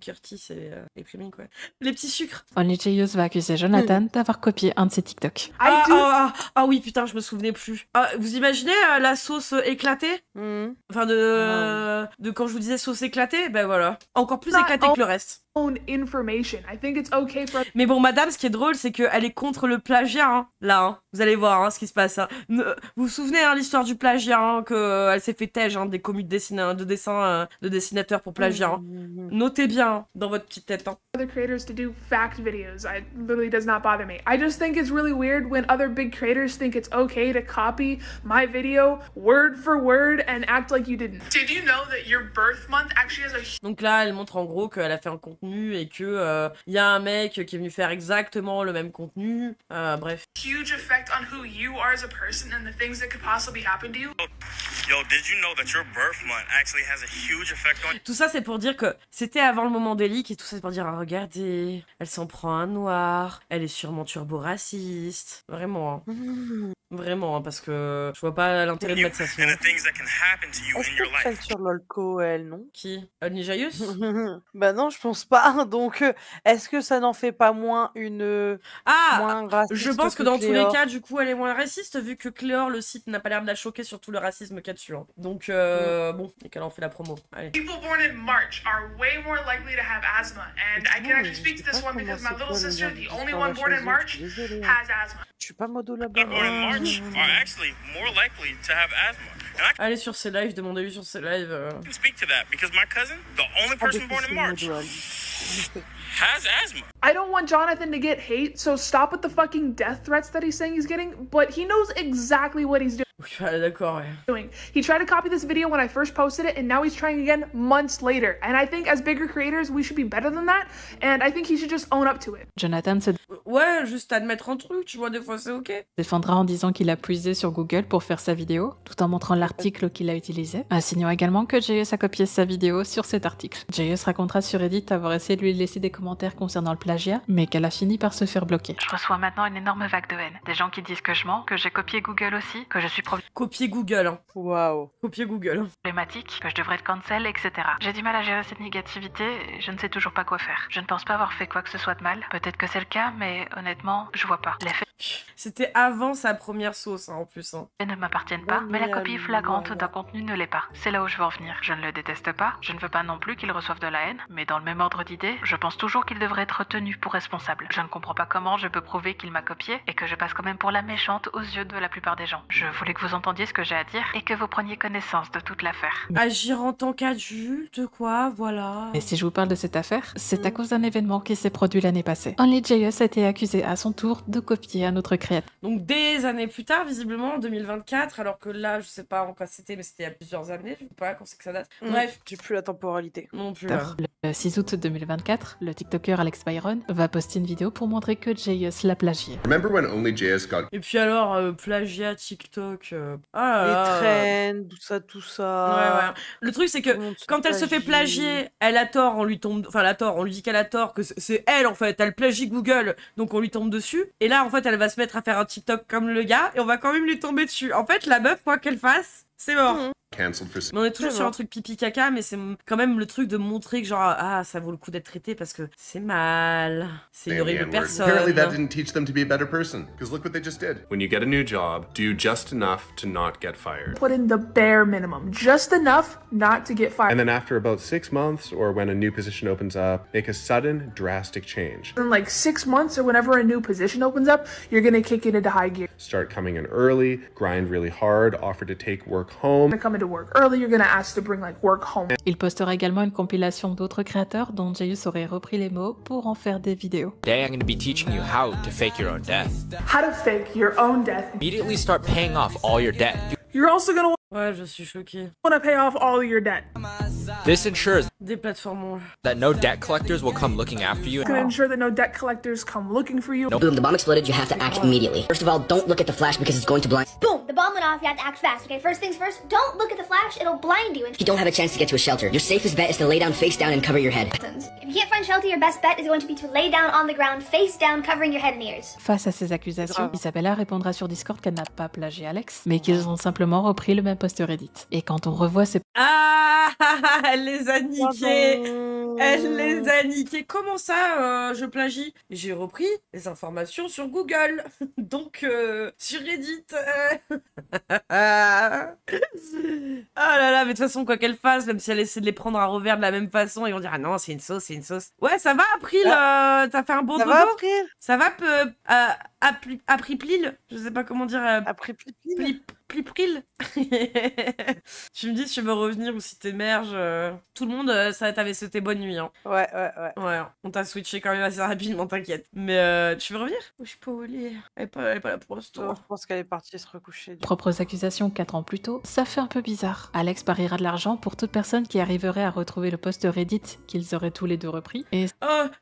Curtis et les primings, quoi. Les petits sucres.
Only Jayus va accuser Jonathan d'avoir copié un de ses TikTok.
Ah oui, putain, je me souvenais plus. Vous imaginez la sauce éclatée Enfin, de quand je vous disais sauce éclatée, ben voilà. Encore plus éclatée que le reste.
Information. I think it's okay for...
Mais bon, madame, ce qui est drôle, c'est qu'elle est contre le plagiat, hein, là. Hein. Vous allez voir hein, ce qui se passe. Hein. Vous vous souvenez hein, l'histoire du plagiat, hein, qu'elle s'est fait tège hein, des comités de dessinateurs pour plagiat. Hein. Notez bien hein, dans votre petite tête. Hein.
Other creators to do fact videos. It literally does not bother me. I just think it's really weird when other big creators think it's okay to copy my video word for word and act like you didn't. Did you know that your birth month actually has a...
Donc là, elle montre en gros qu'elle a fait un contenu et que y a un mec qui est venu faire exactement le même contenu. Bref.
Huge effect on who you are as a person and the things that could possibly happen to you.
Yo, did you know that your birth month actually has a huge effect on...
Tout ça, c'est pour dire que c'était avant le moment des leaks et tout ça, c'est pour dire, regardez, elle s'en prend un noir, elle est sûrement turbo-raciste. Vraiment. Hein. Vraiment, hein, parce que je vois pas l'intérêt de mettre ça sur...
Est-ce qu'elle traîne sur LOLCO, elle, non?
Qui? Only Jayus?
Bah non, je pense pas. Donc, est-ce que ça n'en fait pas moins une... moins raciste?
Je pense que dans tous les cas, du coup, elle est moins raciste, vu que Cléor, le site, n'a pas l'air de la choquer sur tout le racisme qu'il y a dessus. Hein. Donc, bon, et qu'elle en fait la promo. Allez.
People born in March are way more likely to have asthma, and I can actually speak to this one because my little sister, the only one born in March, has asthma.
Je suis pas modo là-bas.
Born in March are actually more likely to have asthma.
Allez sur ses lives, demandez-lui sur ses lives.
I can speak to that because my cousin, the only person born in March, has asthma.
I don't want Jonathan to get hate, so stop with the fucking death threats that he's saying he's getting, but he knows exactly what he's doing.
D'accord, ouais.
He tried to copy this video when I first posted it, and now he's trying again months later. And I think as bigger creators, we should be better than that, and I think he should just own up to it.
Jonathan se...
Ouais, juste admettre un truc, tu vois, des fois c'est ok.
Défendra en disant qu'il a puisé sur Google pour faire sa vidéo, tout en montrant l'article qu'il a utilisé, insinuant également que Jayus a copié sa vidéo sur cet article. Jayus racontera sur Reddit avoir essayé de lui laisser des commentaires concernant le plagiat, mais qu'elle a fini par se faire bloquer.
Je reçois maintenant une énorme vague de haine. Des gens qui disent que je mens, que j'ai copié Google aussi, que je suis
Copier Google, hein.
Waouh.
Copier Google.
Problématique, que je devrais être cancel, etc. J'ai du mal à gérer cette négativité et je ne sais toujours pas quoi faire. Je ne pense pas avoir fait quoi que ce soit de mal. Peut-être que c'est le cas, mais honnêtement, je vois pas.
C'était avant sa première sauce, hein, en plus. Hein.
Elles ne m'appartiennent pas, mais la copie flagrante d'un contenu ne l'est pas. C'est là où je veux en venir. Je ne le déteste pas, je ne veux pas non plus qu'il reçoive de la haine, mais dans le même ordre d'idée, je pense toujours qu'il devrait être tenu pour responsable. Je ne comprends pas comment je peux prouver qu'il m'a copié et que je passe quand même pour la méchante aux yeux de la plupart des gens. Je voulais que vous entendiez ce que j'ai à dire et que vous preniez connaissance de toute l'affaire.
Agir en tant qu'adulte, quoi, voilà.
Et si je vous parle de cette affaire, c'est à cause d'un événement qui s'est produit l'année passée. OnlyJS a été accusé à son tour de copier un autre créateur.
Donc des années plus tard, visiblement, en 2024, alors que là, je sais pas en quoi c'était, mais c'était il y a plusieurs années, je sais pas quand c'est que ça date. Bref.
J'ai plus la temporalité.
Non plus.
Le 6 août 2024, le TikToker Alex Byron va poster une vidéo pour montrer que JS l'a plagié.
Remember when OnlyJS got...
Et puis alors, plagiat TikTok...
Les trends, tout ça...
Ouais. Le truc, c'est que quand elle se fait plagier, elle a tort, on lui tombe... Enfin, elle a tort, on lui dit qu'elle a tort, que c'est elle, en fait, elle plagie Google, donc on lui tombe dessus. Et là, en fait, elle va se mettre à faire un TikTok comme le gars, et on va quand même lui tomber dessus. En fait, la meuf, quoi qu'elle fasse, c'est mort. Mais on est toujours sur un truc pipi caca, mais c'est quand même le truc de montrer que genre ça vaut le coup d'être traité parce que c'est mal, c'est une horrible personne.
Apparently that didn't teach them to be a better person, because look what they just did. When you get a new job, do just enough to not get fired.
Put in the bare minimum, just enough not to get fired.
And then after about 6 months, or when a new position opens up, make a sudden, drastic change.
In like 6 months or whenever a new position opens up, you're gonna kick it into high gear.
Start coming in early, grind really hard, offer to take work home.
To work early, you're gonna ask to bring like work home.
Il postera également une compilation d'autres créateurs dont JS aurait repris les mots pour en faire des vidéos.
Today I'm going to be teaching you how to fake your own death.
How to fake your own death.
Immediately start paying off all your debt.
You're also gonna
Ouais, je suis choquée.
want to pay off all your debt.
This ensures
Des plateformes.
that no debt collectors will come looking after you.
It's gonna ensure that no debt collectors come looking for you.
Boom, the bomb exploded, you have to act immediately. First of all, don't look at the flash because it's going to blind.
Boom, the bomb went off, you have to act fast, okay? First things first, don't look at the flash, it'll blind you.
You don't have a chance to get to a shelter. Your safest bet is to lay down face down and cover your head.
If you can't find shelter, your best bet is going to be to lay down on the ground, face down, covering your head and ears.
Face à ces accusations, Isabella répondra sur Discord qu'elle n'a pas plagié Alex, mais qu'ils ont simplement repris le même post Reddit. Et quand on revoit ces...
Ah, elle les a niqués. Elle les a niqués. Comment ça, je plagie? J'ai repris les informations sur Google. Donc, sur Reddit. Ah là là, mais de toute façon, quoi qu'elle fasse, même si elle essaie de les prendre à revers de la même façon, ils vont dire, ah non, c'est une sauce, c'est une sauce. Ouais, ça va, April, t'as fait un bon dodo? Ça va, Apriplil? Je sais pas comment dire. Plipril. Tu me dis si tu veux revenir ou si t'émerges. Tout le monde, ça t'avait sauté bonne nuit. Hein.
Ouais.
Ouais, on t'a switché quand même assez rapidement, t'inquiète. Mais tu veux revenir? Je suis pas au lit. Elle est pas là pour l'instant.
Je pense qu'elle est partie se recoucher.
Propres accusations 4 ans plus tôt, ça fait un peu bizarre. Alex pariera de l'argent pour toute personne qui arriverait à retrouver le post Reddit qu'ils auraient tous les deux repris. Et...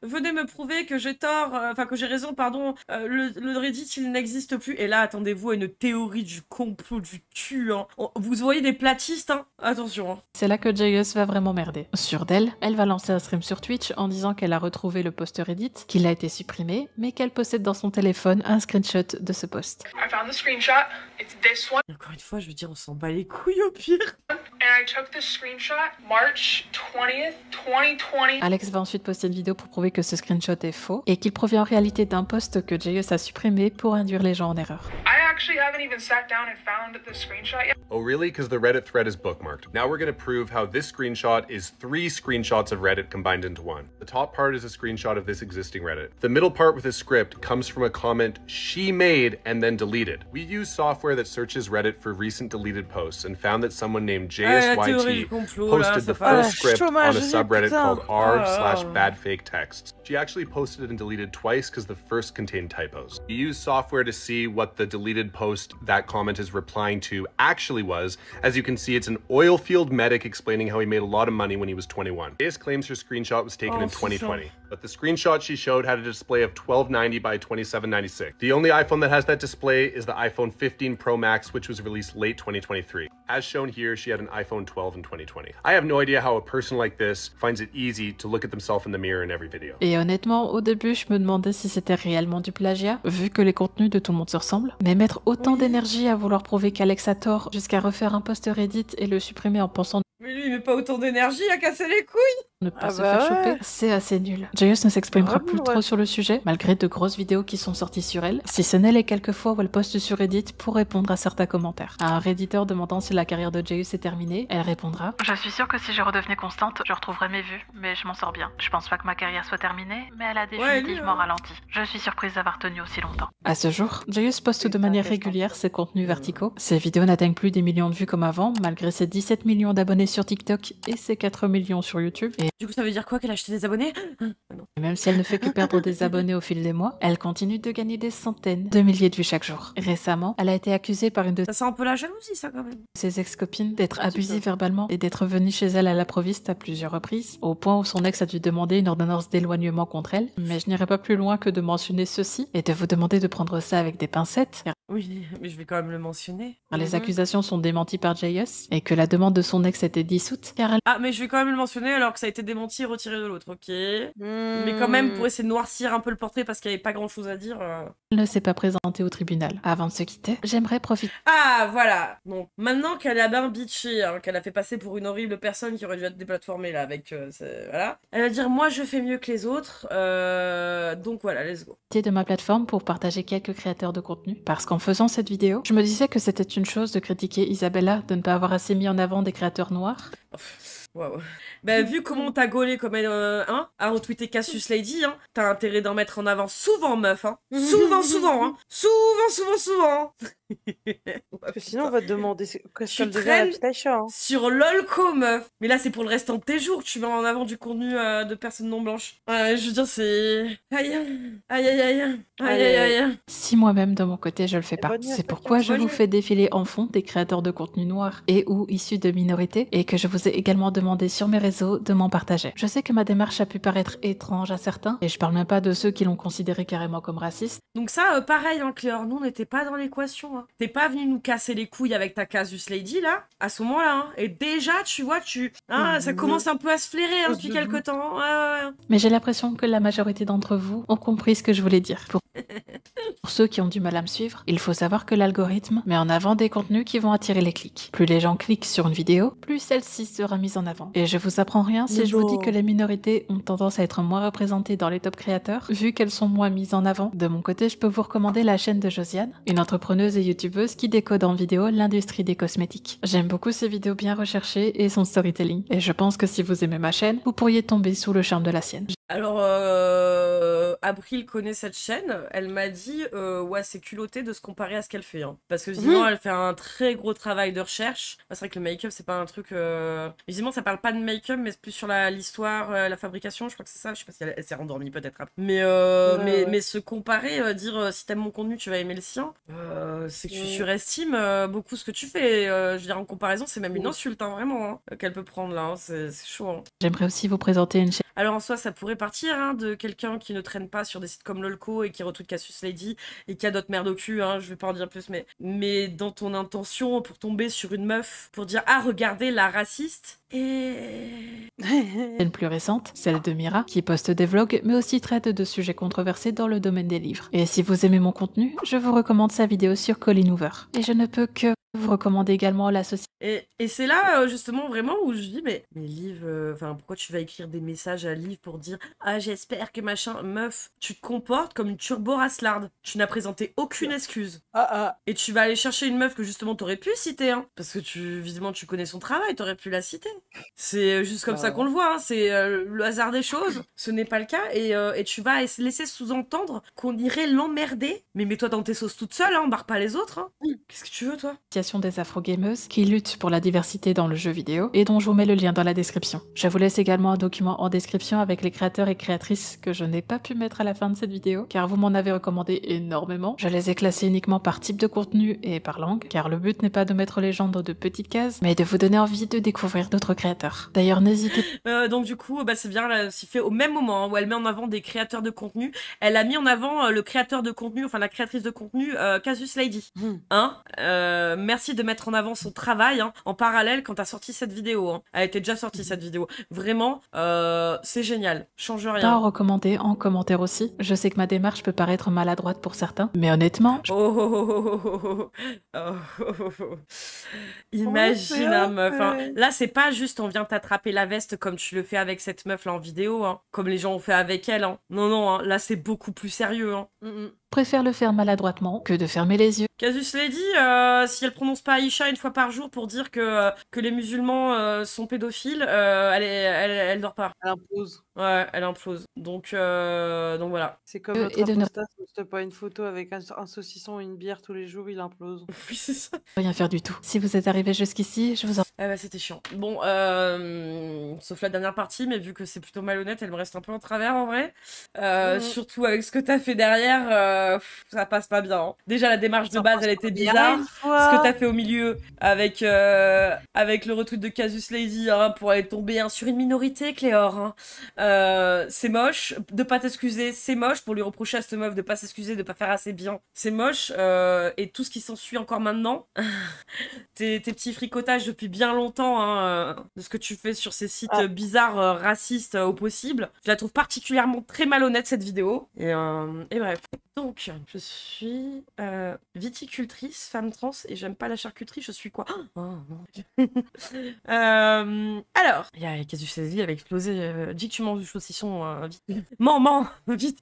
venez me prouver que j'ai tort, que j'ai raison, pardon. Le Reddit, il n'existe plus. Et là, attendez-vous à une théorie du complot du cul. Hein. Vous voyez des platistes, hein? Attention. Hein.
C'est là que JS va vraiment merder. Sûre d'elle, elle va lancer un stream sur Twitch en disant qu'elle a retrouvé le post Reddit, qu'il a été supprimé, mais qu'elle possède dans son téléphone un screenshot de ce post.
I found the screenshot. It's this one.
Encore une fois, je veux dire, on s'en bat les couilles au pire.
And I took this screenshot March 20th, 2020.
Alex va ensuite poster une vidéo pour prouver que ce screenshot est faux et qu'il provient en réalité d'un post que JS a supprimé pour induire les gens en erreur.
I actually haven't even sat down and found the screenshot yet.
Oh really? Because the Reddit thread is bookmarked. Now we're going to prove how this screenshot is 3 screenshots of Reddit combined into one. The top part is a screenshot of this existing Reddit. The middle part with a script comes from a comment she made and then deleted. We use software that searches Reddit for recent deleted posts and found that someone named JSYT posted the full script on a subreddit called r/badfaketexts. She actually posted it and deleted twice because the first contained typos. We use software to see what the deleted post that comment is replying to actually was. As you can see, it's an oil field medic explaining how he made a lot of money when he was 21. JS claims her screenshot was taken in 2020, but the screenshot she showed had a display of 1290 by 2796. The only iPhone that has that display is the iPhone 15 Pro Max, which was released late 2023. As shown here, she had an iPhone 12 in 2020. I have no idea how a person like this finds it easy to look at themselves in the mirror in every video.
Et honnêtement, au début, je me demandais si c'était réellement du plagiat, vu que les contenus de tout le monde se ressemblent. Mais mettre autant d'énergie à vouloir prouver qu'Alex a tort, jusqu'à refaire un post Reddit et le supprimer en pensant...
Mais lui, il met pas autant d'énergie à casser les couilles.
ne pas se faire choper, c'est assez nul. Joyeuse ne s'exprimera plus trop sur le sujet, malgré de grosses vidéos qui sont sorties sur elle, si ce n'est les quelques fois où elle poste sur Reddit pour répondre à certains commentaires. À un redditeur demandant si la carrière de Joyeuse est terminée, elle répondra
« Je suis sûre que si je redevenais constante, je retrouverais mes vues, mais je m'en sors bien. Je pense pas que ma carrière soit terminée, mais elle a définitivement ralenti. Je suis surprise d'avoir tenu aussi longtemps. »
À ce jour, Joyeuse poste de manière régulière ses contenus verticaux. Ses vidéos n'atteignent plus des millions de vues comme avant, malgré ses 17 millions d'abonnés sur TikTok et ses 4 millions sur YouTube. Et
du coup, ça veut dire quoi, qu'elle a acheté des abonnés?
Même si elle ne fait que perdre des abonnés au fil des mois, elle continue de gagner des centaines de milliers de vues chaque jour. Récemment, elle a été accusée par une de
ça sent un peu la jalousie, ça, quand même.
Ses ex-copines d'être abusive verbalement et d'être venue chez elle à l'improviste à plusieurs reprises, au point où son ex a dû demander une ordonnance d'éloignement contre elle. Mais je n'irai pas plus loin que de mentionner ceci et de vous demander de prendre ça avec des pincettes.
Oui, mais je vais quand même le mentionner.
Les accusations sont démenties par Joyeuse et que la demande de son ex a été dissoute car elle...
Ah, mais je vais quand même le mentionner alors que ça a été démenti et retiré de l'autre, ok. Mais quand même, pour essayer de noircir un peu le portrait parce qu'il n'y avait pas grand-chose à dire...
Elle ne s'est pas présentée au tribunal. Avant de se quitter, j'aimerais profiter...
Ah, voilà. Donc, maintenant qu'elle a bien bitché, hein, qu'elle a fait passer pour une horrible personne qui aurait dû être déplatformée, là, avec... voilà. Elle va dire, moi, je fais mieux que les autres, donc voilà, let's go.
De ma plateforme pour partager quelques créateurs de contenu, parce qu'en faisant cette vidéo, je me disais que c'était une chose de critiquer Isabella de ne pas avoir assez mis en avant des créateurs noirs.
Waouh. Bah, vu comment t'as gaulé comme elle, hein, à retweeter Cassius Lady, hein, t'as intérêt d'en mettre en avant souvent, meuf, hein. Souvent, hein. Souvent.
Parce que sinon, on va te demander qu'est-ce qu'elle devient la petite Aïcha. Hein.
Sur LOLCO, meuf. Mais là, c'est pour le restant de tes jours que tu mets en avant du contenu de personnes non blanches. Je veux dire, c'est... Aïe.
Si moi-même, de mon côté, je le fais pas, c'est pourquoi je vous fais défiler en fond des créateurs de contenu noirs et ou issus de minorités et que je vous ai également demandé sur mes réseaux de m'en partager. Je sais que ma démarche a pu paraître étrange à certains et je parle même pas de ceux qui l'ont considéré carrément comme raciste.
Donc ça, pareil, hein, Cléor, nous, on n'était pas dans l'équation. Hein. T'es pas venu nous casser les couilles avec ta Casus Lady, là, à ce moment-là. Hein. Et déjà, tu vois, ça commence un peu à se flairer hein, depuis quelques temps. Ouais.
Mais j'ai l'impression que la majorité d'entre vous ont compris ce que je voulais dire. Pour ceux qui ont du mal à me suivre, il faut savoir que l'algorithme met en avant des contenus qui vont attirer les clics. Plus les gens cliquent sur une vidéo, plus celle-ci sera mise en avant. Et je vous apprends rien si je vous dis que les minorités ont tendance à être moins représentées dans les top créateurs, vu qu'elles sont moins mises en avant. De mon côté, je peux vous recommander la chaîne de Josiane, une entrepreneuse et youtubeuse qui décode en vidéo l'industrie des cosmétiques. J'aime beaucoup ses vidéos bien recherchées et son storytelling. Et je pense que si vous aimez ma chaîne, vous pourriez tomber sous le charme de la sienne.
Alors, April connaît cette chaîne, elle m'a dit ouais, c'est culotté de se comparer à ce qu'elle fait. Hein. Parce que visiblement, elle fait un très gros travail de recherche. C'est vrai que le make-up, c'est pas un truc... Visiblement, ça parle pas de make-up, mais c'est plus sur l'histoire, la fabrication, je crois que c'est ça. Je sais pas si elle s'est rendormie peut-être. Mais se comparer, dire si t'aimes mon contenu, tu vas aimer le sien, c'est que tu surestimes beaucoup ce que tu fais. Je veux dire, en comparaison, c'est même une insulte, hein, vraiment, hein, qu'elle peut prendre là. Hein. C'est chaud. Hein.
J'aimerais aussi vous présenter une chaîne.
Alors en soi, ça pourrait partir hein, de quelqu'un qui ne traîne pas sur des sites comme LOLCO et qui retweet Cassius Lady et qui a d'autres merdes au cul, hein, je vais pas en dire plus, mais dans ton intention pour tomber sur une meuf, pour dire « Ah, regardez, la raciste !» Et...
Une plus récente, celle de Mira, qui poste des vlogs, mais aussi traite de sujets controversés dans le domaine des livres. Et si vous aimez mon contenu, je vous recommande sa vidéo sur Colin Hoover. Et je ne peux que vous recommander également la société.
Et c'est là, justement, vraiment, où je dis, mais Liv, pourquoi tu vas écrire des messages à Liv pour dire « Ah, j'espère que machin... » Meuf, tu te comportes comme une turbo raslarde. Tu n'as présenté aucune excuse. Et tu vas aller chercher une meuf que, justement, t'aurais pu citer, hein. Parce que, visiblement, tu connais son travail, t'aurais pu la citer. C'est juste comme ça qu'on le voit, hein. C'est le hasard des choses. Ce n'est pas le cas. Et tu vas laisser sous-entendre qu'on irait l'emmerder. Mais mets-toi dans tes sauces toute seule, hein. Embarque pas les autres, hein. Qu'est-ce que tu veux, toi?
Des afro-gameuses qui luttent pour la diversité dans le jeu vidéo et dont je vous mets le lien dans la description. Je vous laisse également un document en description avec les créateurs et créatrices que je n'ai pas pu mettre à la fin de cette vidéo car vous m'en avez recommandé énormément. Je les ai classés uniquement par type de contenu et par langue car le but n'est pas de mettre les gens dans de petites cases mais de vous donner envie de découvrir d'autres créateurs. D'ailleurs n'hésitez pas.
Donc du coup c'est bien là, c'est fait au même moment hein, où elle met en avant des créateurs de contenu. Elle a mis en avant le créateur de contenu, enfin la créatrice de contenu Casus Lady. Hein merci de mettre en avant son travail hein, en parallèle quand t'as sorti cette vidéo. Hein. Elle était déjà sortie cette vidéo. Vraiment, c'est génial. Change rien.
T'as recommandé en commentaire aussi. Je sais que ma démarche peut paraître maladroite pour certains, mais honnêtement...
Imagine un meuf. Hein. Là, c'est pas juste on vient t'attraper la veste comme tu le fais avec cette meuf là en vidéo, hein, comme les gens ont fait avec elle. Hein. Non, non, hein. Là, c'est beaucoup plus sérieux. Hein.
Préfère le faire maladroitement que de fermer les yeux.
Casus Lady, si elle prononce pas Aïcha une fois par jour pour dire que les musulmans sont pédophiles, elle dort pas.
Elle implose.
Ouais, elle implose. Donc voilà.
C'est comme notre apostat, si poste pas une photo avec un saucisson et une bière tous les jours, il implose.
Oui, c'est ça.
Rien faire du tout. Si vous êtes arrivé jusqu'ici, je vous en...
Ah bah c'était chiant. Bon, sauf la dernière partie, mais vu que c'est plutôt malhonnête, elle me reste un peu en travers en vrai. Surtout avec ce que t'as fait derrière, ça passe pas bien. Hein. Déjà la démarche de base, elle était bizarre. Ce que t'as fait au milieu avec le retweet de Casus Lady hein, pour aller tomber hein, sur une minorité, Cléor. Hein. C'est moche. De pas t'excuser, c'est moche. Pour lui reprocher à cette meuf de pas s'excuser, de pas faire assez bien, c'est moche. Et tout ce qui s'ensuit encore maintenant, tes petits fricotages depuis bien longtemps hein, de ce que tu fais sur ces sites bizarres, racistes au possible. Je la trouve particulièrement très malhonnête cette vidéo. Et bref. Donc, je suis viticultrice, femme trans, et j'aime pas la charcuterie, je suis quoi? Alors, il y a Casus Lady avec explosé. Dis que tu manges du saucisson, vite. Vite.